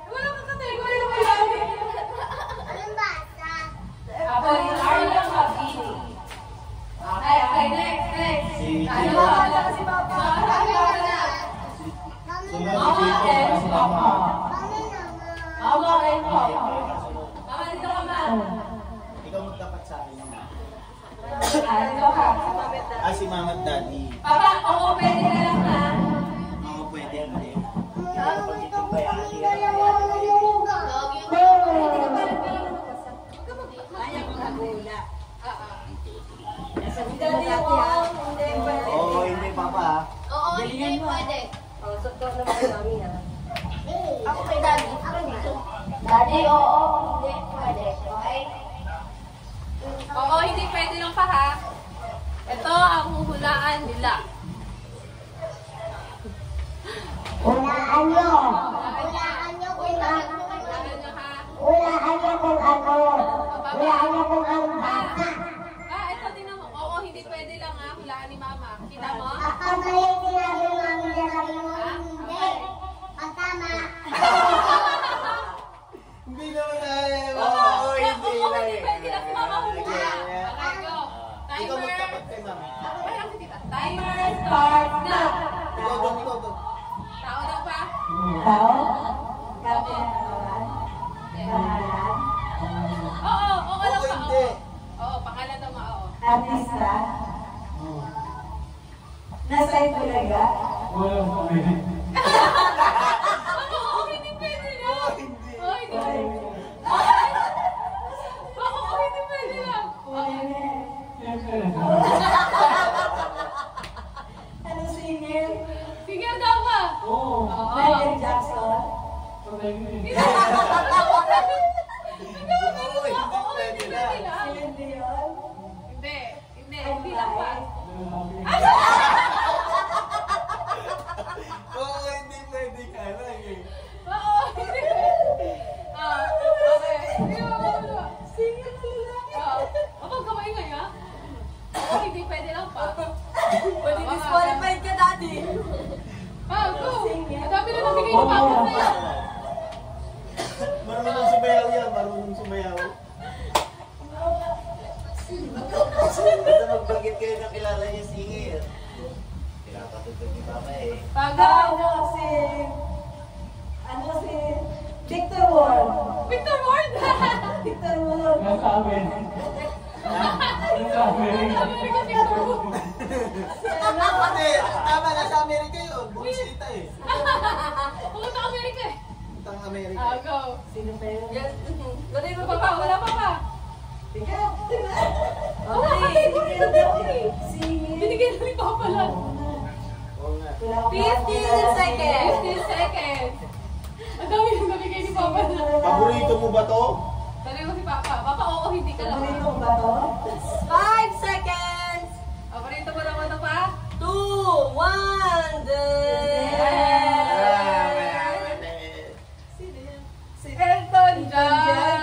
Speaker 4: Wala kang category na wala. Ako, yung Arla Mabini. Okay, next.
Speaker 1: Si
Speaker 4: Ano
Speaker 1: Chico.
Speaker 4: ba? Ano si Papa?
Speaker 1: Sunod si
Speaker 4: Mama
Speaker 1: Chico.
Speaker 4: and
Speaker 1: Si
Speaker 4: Papa.
Speaker 1: Mama.
Speaker 4: Mama and Papa. Mama, dito ka ma.
Speaker 1: Ikaw magtapat sa akin.
Speaker 4: Dito ka.
Speaker 1: Si Mama at Daddy.
Speaker 4: Papa, oo, pwede ka lang ha.
Speaker 1: Oo, pwede. Hindi. Oo, hindi Papa.
Speaker 4: Oo, hindi pwede.
Speaker 2: Ako kay Daddy. Daddy, oo. Hindi. Pwede. Okay?
Speaker 4: Oo, hindi pwede lang pa ha. Ito ang huhulaan nila.
Speaker 2: Hulaan nyo.
Speaker 4: Hulaan nyo ha.
Speaker 2: Hulaan nyo kung ano. Hulaan nyo kung anong bata.
Speaker 4: Ito tingnan mo. Oo, hindi pwede lang ha. Hulaan ni Mama. Kita mo?
Speaker 2: Kapag may sinabi mami na sabi mo, hindi. Pagtama.
Speaker 1: Hindi naman tayo.
Speaker 4: Oo, hindi pwede lang si Mama hulaan. Okay, go.
Speaker 1: Ikaw
Speaker 4: Timer.
Speaker 1: magtapat kay Mama.
Speaker 4: Ay, ang tita. Timer start now.
Speaker 1: Ikaw doon, ikaw doon.
Speaker 4: Tao daw pa?
Speaker 3: Tao.
Speaker 4: Oo, okay lang
Speaker 1: Oo,
Speaker 4: pa.
Speaker 1: hindi.
Speaker 4: Oo, pangalan daw ma, oo.
Speaker 3: Artista. Nasa Itulaga.
Speaker 4: Oo, hindi pwede lang.
Speaker 1: Oo, hindi.
Speaker 4: Oo, hindi pwede. Oo, hindi pwede lang.
Speaker 3: Ano singer?
Speaker 4: Sige, daw pa. Oo.
Speaker 3: Michael Jackson.
Speaker 1: Oo, hindi pwede lang.
Speaker 3: Celine Dion.
Speaker 4: Hindi lang pa.
Speaker 1: Oo, hindi pwede ka lang eh.
Speaker 4: Oo, hindi pwede. Okay. Hindi mo mawala.
Speaker 3: Singer na lalaki.
Speaker 4: Kapag kamay ngayon, oo, hindi pwede lang pa.
Speaker 3: Pwede disqualified ka, Daddy.
Speaker 4: Go. Ang dami na nabigay ng papa sa'yo.
Speaker 1: Marunong sumayaw yan, marunong sumayaw. Basta magbanggit kayo na kilala niya singer. Pinapatutog ni Papa eh.
Speaker 4: Pagaw.
Speaker 3: Ano si Victor Ward.
Speaker 4: Victor Ward.
Speaker 3: Victor Ward.
Speaker 4: Amerika Victor Ward.
Speaker 1: Hindi, tama na sa Amerika yun. Bumisita eh.
Speaker 4: Pumunta ka Amerika eh.
Speaker 1: Tang Amerika.
Speaker 4: Go.
Speaker 3: Sino pa yun?
Speaker 4: Wala mo pa pa. Wala pa pa.
Speaker 3: Ikaw.
Speaker 4: Okay.
Speaker 3: Singing.
Speaker 4: Binigyan na ni Papa lang.
Speaker 1: Oo nga.
Speaker 3: 15 seconds.
Speaker 4: 15 seconds. Ang dami yung nabigay ni Papa lang.
Speaker 1: Paborito mo ba to?
Speaker 4: Dali mo si Papa. Papa, oo, hindi ka lang.
Speaker 3: Paborito mo ba to? 5 seconds.
Speaker 4: Paborito mo naman ito pa?
Speaker 3: 2, 1,
Speaker 4: Elton John.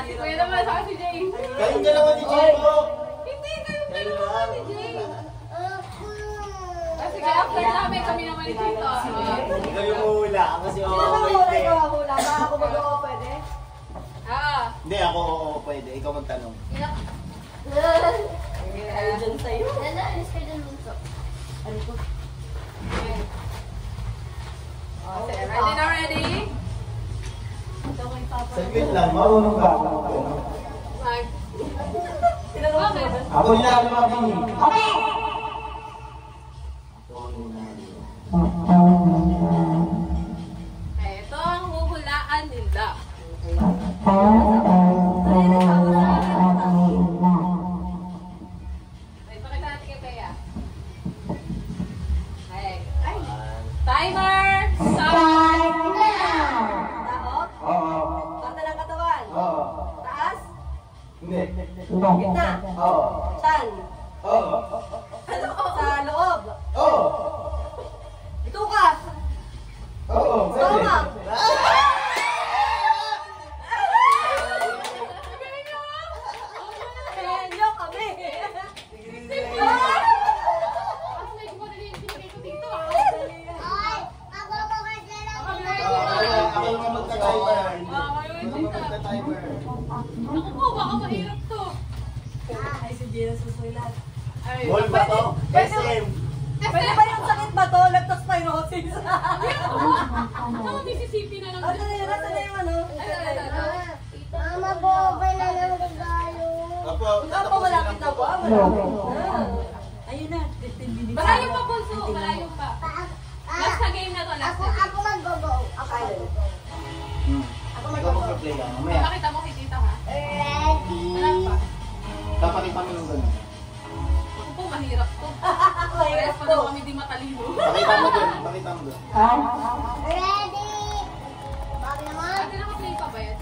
Speaker 4: Si Kuya naman sa si Jay.
Speaker 1: Kayong dalawa ni Chico.
Speaker 4: Hindi, kayong dalawa ni Jay. Sige, Kaya after namin kami naman ni Tito.
Speaker 1: Ikaw yung hula. Ako si
Speaker 3: Sino
Speaker 1: Oo
Speaker 3: ba hula?
Speaker 1: pwede.
Speaker 3: Ikaw ang hula. Baka ako mag-oo pwede.
Speaker 6: Hindi, ako oo, pwede. Ikaw magtanong.
Speaker 3: Ay, dyan sa'yo. Ano ko?
Speaker 4: Ready na ready?
Speaker 6: Saglit lang, marunong ba ako magtanong?
Speaker 3: Tinanong ko ba?
Speaker 6: Ako yung nagmamini.
Speaker 4: Ito ang huhulaan nila. Ay, pakita natin kay Bea. Ay. Timer! Start!
Speaker 3: Taot?
Speaker 6: Oo.
Speaker 3: Parte ng katawan?
Speaker 6: Oo.
Speaker 3: Taas?
Speaker 6: Hindi.
Speaker 3: Gitna?
Speaker 6: Oo.
Speaker 3: Saan?
Speaker 6: Oo.
Speaker 3: Sa loob?
Speaker 6: Oo.
Speaker 3: Ito ka?
Speaker 6: Oo.
Speaker 3: Tama! Henyo kami!
Speaker 6: Ako yung magta-timer.
Speaker 4: Ah, kayo yung
Speaker 6: Ako
Speaker 4: Tita.
Speaker 6: magta-timer.
Speaker 4: Ako po, baka mahirap to.
Speaker 3: Ay, si Gina susulat.
Speaker 4: Ay,
Speaker 1: Ball ba to? SM.
Speaker 3: Pwede ba yung sakit ba to? Leptospirosis?
Speaker 4: Saka Mississippi na lang.
Speaker 3: Ano na yun? Nasa na yung ano?
Speaker 7: Mama po, okay na lang regalo.
Speaker 6: Apo,
Speaker 3: Ikaw pa malapit na ba? Malapit na. Ayun na, 15 minutes.
Speaker 4: Malayo pa, Bunso. Malayo pa. Last na game na to. Last
Speaker 7: Ako,
Speaker 4: na game.
Speaker 7: ako mag-go. Ako
Speaker 3: Ako
Speaker 6: Ikaw mag-play ka. Mamaya.
Speaker 4: Pakita mo kay Tita, ha?
Speaker 7: ready.
Speaker 4: Wala pa.
Speaker 6: Papakita mo yung gano'n.
Speaker 4: Ako po, mahirap to. Parehas pa daw kami di matalino.
Speaker 6: Pakita mo doon. Pakita mo doon.
Speaker 7: Ready. Bakit naman?
Speaker 4: Ate, naka-play pa ba yan?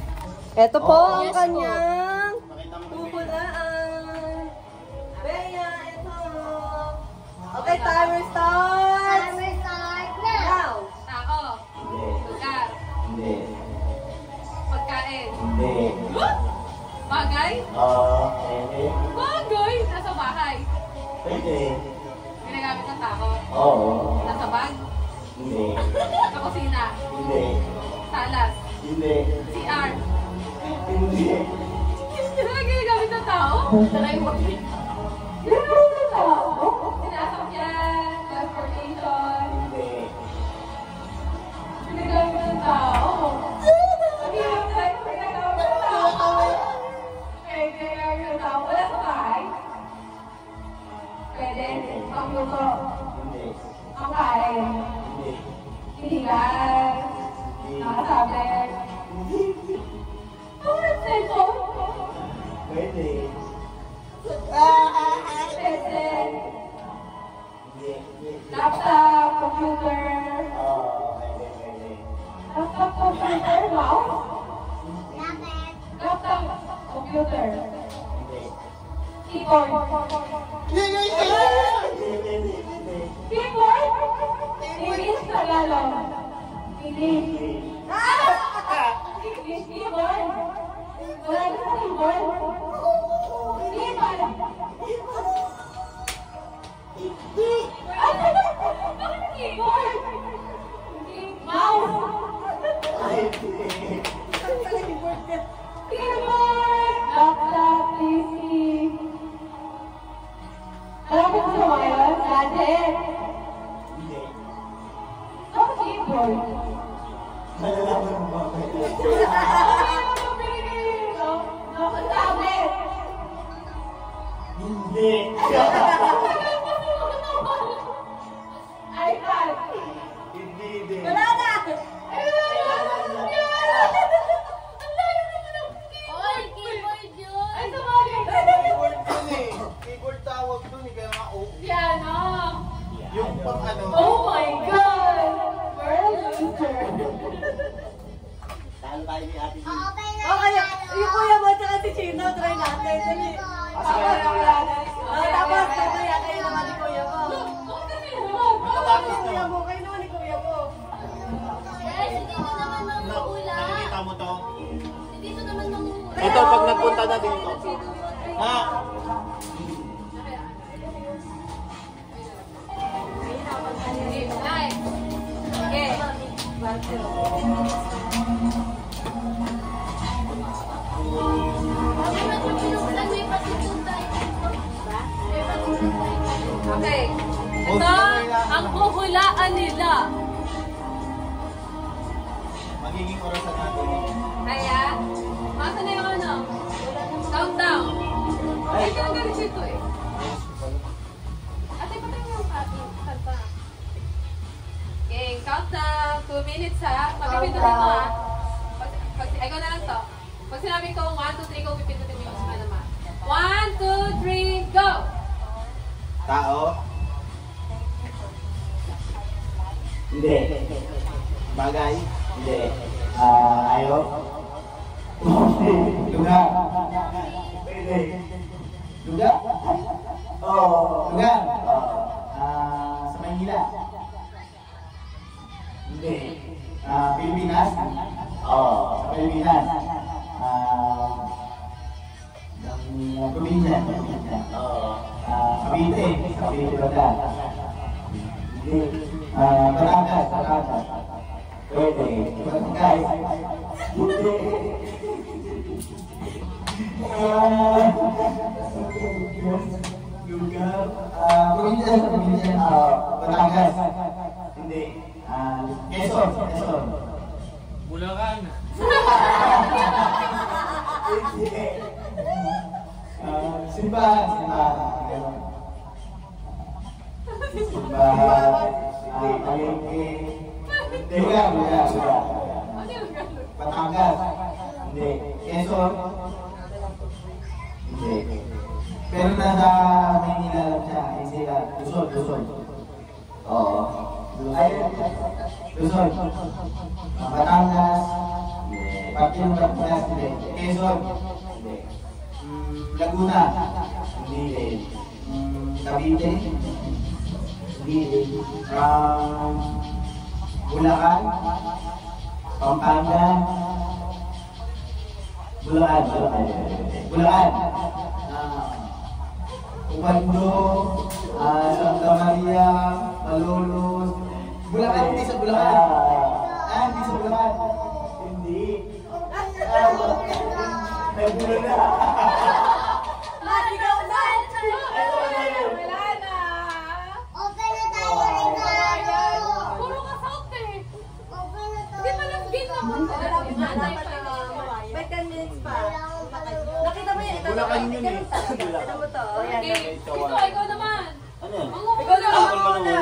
Speaker 3: Ito po
Speaker 6: Oo.
Speaker 3: ang kanyang
Speaker 6: Pakita mo doon.
Speaker 3: huhulaan. Bea, ito. Okay, timer starts.
Speaker 7: Timer start na.
Speaker 3: Now.
Speaker 4: Tao.
Speaker 6: Hindi.
Speaker 4: Lugar.
Speaker 6: Hindi.
Speaker 4: Pagkain.
Speaker 6: Hindi.
Speaker 4: Bagay.
Speaker 6: Pwede.
Speaker 4: Bagay. Nasa bahay.
Speaker 6: Pwede.
Speaker 4: Ginagamit ng tao.
Speaker 6: Oo.
Speaker 4: Nasa bag.
Speaker 6: Hindi.
Speaker 4: Sa kusina.
Speaker 6: Hindi.
Speaker 4: Salas.
Speaker 6: Hindi.
Speaker 4: CR.
Speaker 6: Hindi.
Speaker 4: Ginagamit ng tao. Saka yung bag. Sinasakyan. Transportation.
Speaker 6: Hindi.
Speaker 4: Ginagamit ng tao. Wala sa bahay. Pwede. Pangluto.
Speaker 6: Hindi.
Speaker 4: Pangkain.
Speaker 6: Hindi.
Speaker 4: Pilihan. Nakatablet. Cellphone.
Speaker 6: Pwede.
Speaker 4: Headset.
Speaker 6: Hindi. Hindi.
Speaker 4: Laptop. Computer.
Speaker 6: Pwede. Pwede.
Speaker 4: Laptop. Computer. Mouse.
Speaker 7: Lapit.
Speaker 4: Laptop. Computer.
Speaker 6: Hindi.
Speaker 4: Keyboard.
Speaker 6: Hindi.
Speaker 4: Keyboard. English. Tagalog. English. English. Keyboard. Wala na sa keyboard. Keyboard. Bakit keyboard? Mouse. Keyboard. Laptop. PC. Alam mo sa mga yun? Gadget.
Speaker 6: Hindi.
Speaker 4: Bakit keyboard?
Speaker 6: Malalaman mo ba? Pwede.
Speaker 4: Tablet.
Speaker 6: Hindi.
Speaker 4: iPad.
Speaker 6: Hindi.
Speaker 3: Wala na!
Speaker 7: Oy, keyboard yun.
Speaker 4: Ay, sabagay.
Speaker 6: Keyboard dun eh. Keyboard tawag dun eh. Kaya nga, oh.
Speaker 4: Piano.
Speaker 6: Yung pang ano.
Speaker 4: Oh my God. We're a loser.
Speaker 1: Talo tayo ni Ate G.
Speaker 7: Okay na
Speaker 3: Okay,
Speaker 7: regalo.
Speaker 3: yung kuya mo at si Chino, try natin. Dali. Tapos, kaya kayo naman ni kuya mo.
Speaker 6: Matapos
Speaker 3: Kuya
Speaker 6: na.
Speaker 3: mo, kayo naman ni kuya mo.
Speaker 7: Guys, hindi ko naman mamula.
Speaker 6: Nakikita mo to?
Speaker 7: Hindi ko naman mamula.
Speaker 6: Ito, pag nagpunta na dito. Ha?
Speaker 3: Kaya
Speaker 4: Game night. Okay. Okay. Ito ang huhulaan nila.
Speaker 5: Magiging orasan natin.
Speaker 4: Kaya, masa na yung ano? Countdown. Ay, pinagalit dito eh. Ate, patay mo yung kanta. Okay, countdown. 2 minutes ha. Pagpipindutin ko ha. Ikaw na lang to. Pag sinabi ko 1, 2, 3, go, pipindutin mo yung ano naman. 1, 2, 3, go!
Speaker 5: Tao?
Speaker 6: Hindi.
Speaker 5: Bagay?
Speaker 6: Hindi. Ayaw?
Speaker 5: Lugar?
Speaker 6: Pwede.
Speaker 5: Lugar?
Speaker 6: Oo.
Speaker 5: Lugar?
Speaker 6: Sa Maynila? Hindi.
Speaker 5: Pilipinas?
Speaker 6: Oo.
Speaker 5: Sa Pilipinas? Probinsya?
Speaker 6: Oo.
Speaker 5: Cavite?
Speaker 6: Cavite ba? Hindi.
Speaker 5: Batangas?
Speaker 6: Pwede.
Speaker 5: Barangay?
Speaker 6: Hindi.
Speaker 5: Lugar? Probinsya? Probinsya? Batangas?
Speaker 6: Hindi.
Speaker 5: Quezon? Quezon?
Speaker 8: Bulacan.
Speaker 6: Hindi.
Speaker 5: Simbahan? Simbahan?
Speaker 6: Palengke.
Speaker 5: Lugar? Lugar?
Speaker 4: Ano yung gano'n?
Speaker 5: Batangas?
Speaker 6: Hindi.
Speaker 5: Quezon?
Speaker 6: Hindi.
Speaker 5: Pero nasa Maynila lang siya. Hindi lang. Luzon? Luzon?
Speaker 6: Oo.
Speaker 5: Luzon? Batangas?
Speaker 6: Hindi.
Speaker 5: Pati yung Batangas? Hindi. Quezon?
Speaker 6: Hindi.
Speaker 5: Laguna?
Speaker 6: Hindi din.
Speaker 5: Cavite?
Speaker 6: Hindi din.
Speaker 5: Bulacan? Pampanga?
Speaker 6: Bulacan. Bulacan.
Speaker 5: Bulacan? Ubando? Santa Maria? Malolos? Bulacan? Hindi sa Bulacan? Hindi sa Bulacan?
Speaker 6: Hindi. Nagbula na.
Speaker 3: Ikaw na!
Speaker 4: Wala na.
Speaker 7: Open na tayo, Ricardo!
Speaker 4: Puro ka south eh.
Speaker 7: Open na tayo.
Speaker 4: Hindi pa nag-game naman.
Speaker 3: May 10 minutes pa. Nakita mo yan?
Speaker 5: Bulacan yun eh.
Speaker 3: Ano mo to? Ayan.
Speaker 4: Okay. Ikaw naman.
Speaker 6: Ano yan?
Speaker 3: Ikaw na
Speaker 5: Ako
Speaker 3: muna.
Speaker 5: muna.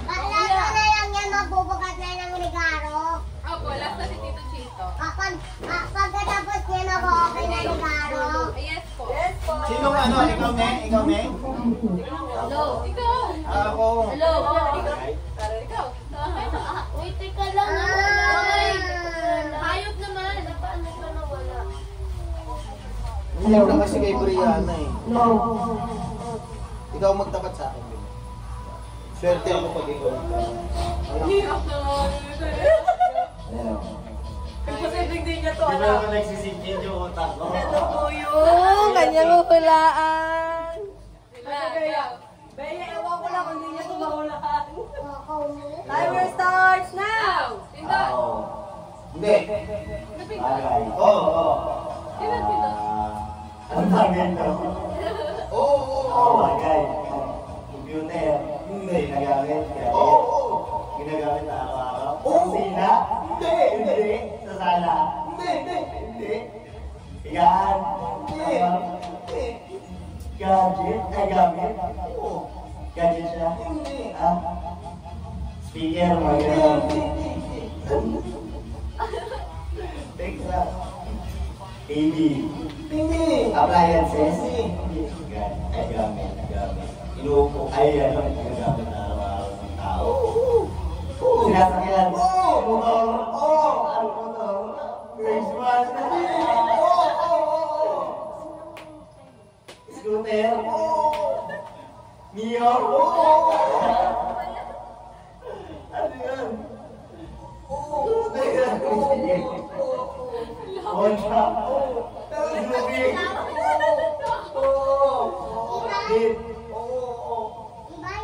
Speaker 7: Lasa na lang yan, mabubukat na ng Ricardo.
Speaker 4: Ako, last na si Tito Chito.
Speaker 7: Pagkatapos niya na okay na Ricardo.
Speaker 4: Yes po.
Speaker 3: Yes po.
Speaker 5: Sinong ano? Ikaw, Meng? Ikaw, Meng?
Speaker 4: Hello. Ikaw.
Speaker 5: Ako.
Speaker 4: Hello.
Speaker 3: Ikaw.
Speaker 7: Wait, teka lang. Hayop naman. Paano ka nawala?
Speaker 5: Ayaw na kasi kay Brianna eh.
Speaker 3: No.
Speaker 5: Ikaw magtapat sa akin. Swerte ako pag ikaw.
Speaker 4: Hirap naman.
Speaker 6: Ano?
Speaker 3: Imposibleng din niya to.
Speaker 6: Di ba
Speaker 3: Ano?
Speaker 6: ako nagsisingin yung utak ko?
Speaker 3: Ito po yung kanyang hulaan.
Speaker 4: Ikaw.
Speaker 3: Bea, ewan ko lang kung hindi niya ito mahulaan.
Speaker 7: Ako mo.
Speaker 3: Timer starts now!
Speaker 4: Pindot.
Speaker 6: Oo.
Speaker 5: Hindi.
Speaker 6: Bagay.
Speaker 5: Oo.
Speaker 4: Pindot, pindot.
Speaker 6: Ang bagay to?
Speaker 5: Oo.
Speaker 6: Oo, bagay. Computer.
Speaker 5: Hindi.
Speaker 6: Ginagamit.
Speaker 5: Oo.
Speaker 6: Ginagamit na araw-araw.
Speaker 5: Oo.
Speaker 6: Kusina.
Speaker 5: Hindi.
Speaker 6: Hindi. Sa sala.
Speaker 5: Hindi.
Speaker 6: Hindi. Higaan.
Speaker 5: Hindi. Hindi.
Speaker 6: Gadget. Ay, gamit.
Speaker 5: Oo.
Speaker 6: Gadget siya.
Speaker 5: Hindi.
Speaker 6: Ah? Speaker. Mga ganun. Teka. TV.
Speaker 5: Hindi.
Speaker 6: Appliances.
Speaker 5: Hindi.
Speaker 6: Ay, gamit. Inuupo. Ay, ano. Ginagamit na araw-araw ng tao. Sinasakyan. Motor. Ano motor? Christmas. Scooter. Neo. Ano yan? Honda. Suzuki. Jeep.
Speaker 7: Ibay.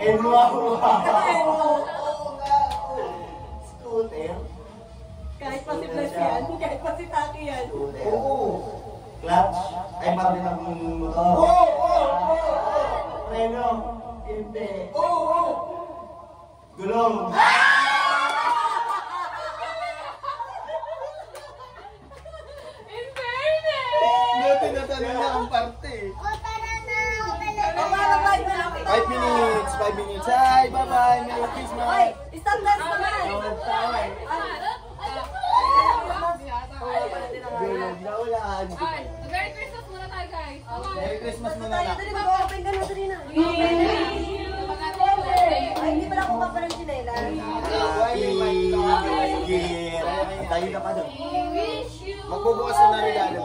Speaker 1: And wow! Oo nga! Scooter?
Speaker 3: Kahit pa si Blas yan, kahit pa si Taki yan.
Speaker 1: Scooter? Oo! Clutch? Ay, marami ng motor. Preno? Hindi. Gulong?
Speaker 4: In fairness!
Speaker 5: Hindi, tinatanong na ang parte.
Speaker 7: O, tara na. Okay na.
Speaker 3: Para 5 minutes.
Speaker 5: 5 minutes, 5 minutes. Hi, bye-bye. Merry Christmas.
Speaker 3: Oy, stop dance naman.
Speaker 1: Gulong na ulan.
Speaker 4: Ay, Merry Christmas muna tayo, guys.
Speaker 5: Merry Christmas muna
Speaker 3: Tayo,
Speaker 5: na.
Speaker 3: dali, mag-open ka na, dali na. Ay, hindi pala ako papalang chinelas.
Speaker 1: Happy Year! Tayo ka pa doon.
Speaker 5: Magbubukas na regalo.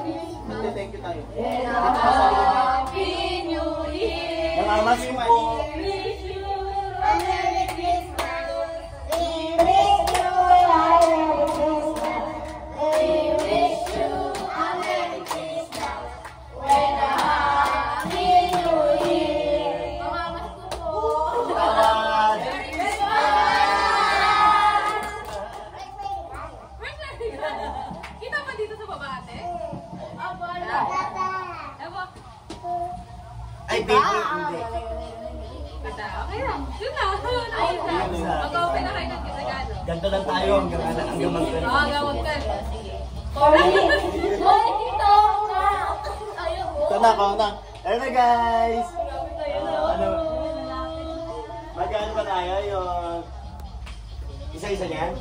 Speaker 5: Thank you tayo.
Speaker 2: Happy New Year!
Speaker 1: Namamas ko po.
Speaker 7: Merry Christmas. We wish you a Merry Christmas. We wish you a Merry Christmas. And a Happy New Year.
Speaker 2: Mamamas ko po.
Speaker 1: Tawad!
Speaker 4: Kita pa dito sa baba, ate?
Speaker 2: Aba,
Speaker 4: Ewa.
Speaker 1: Ay, baby, hindi.
Speaker 4: Kita, okay lang. Yun na. Ayun na. Mag-open na kayo ng regalo.
Speaker 1: Ganto lang tayo hanggang mag-ganito.
Speaker 4: Oo, gawag ka.
Speaker 2: Hoy, dito nga. Ayaw mo.
Speaker 5: Ito na, ako na.
Speaker 1: Ayun na guys! Ano? Magkano ba tayo yun? Isa-isa niyan?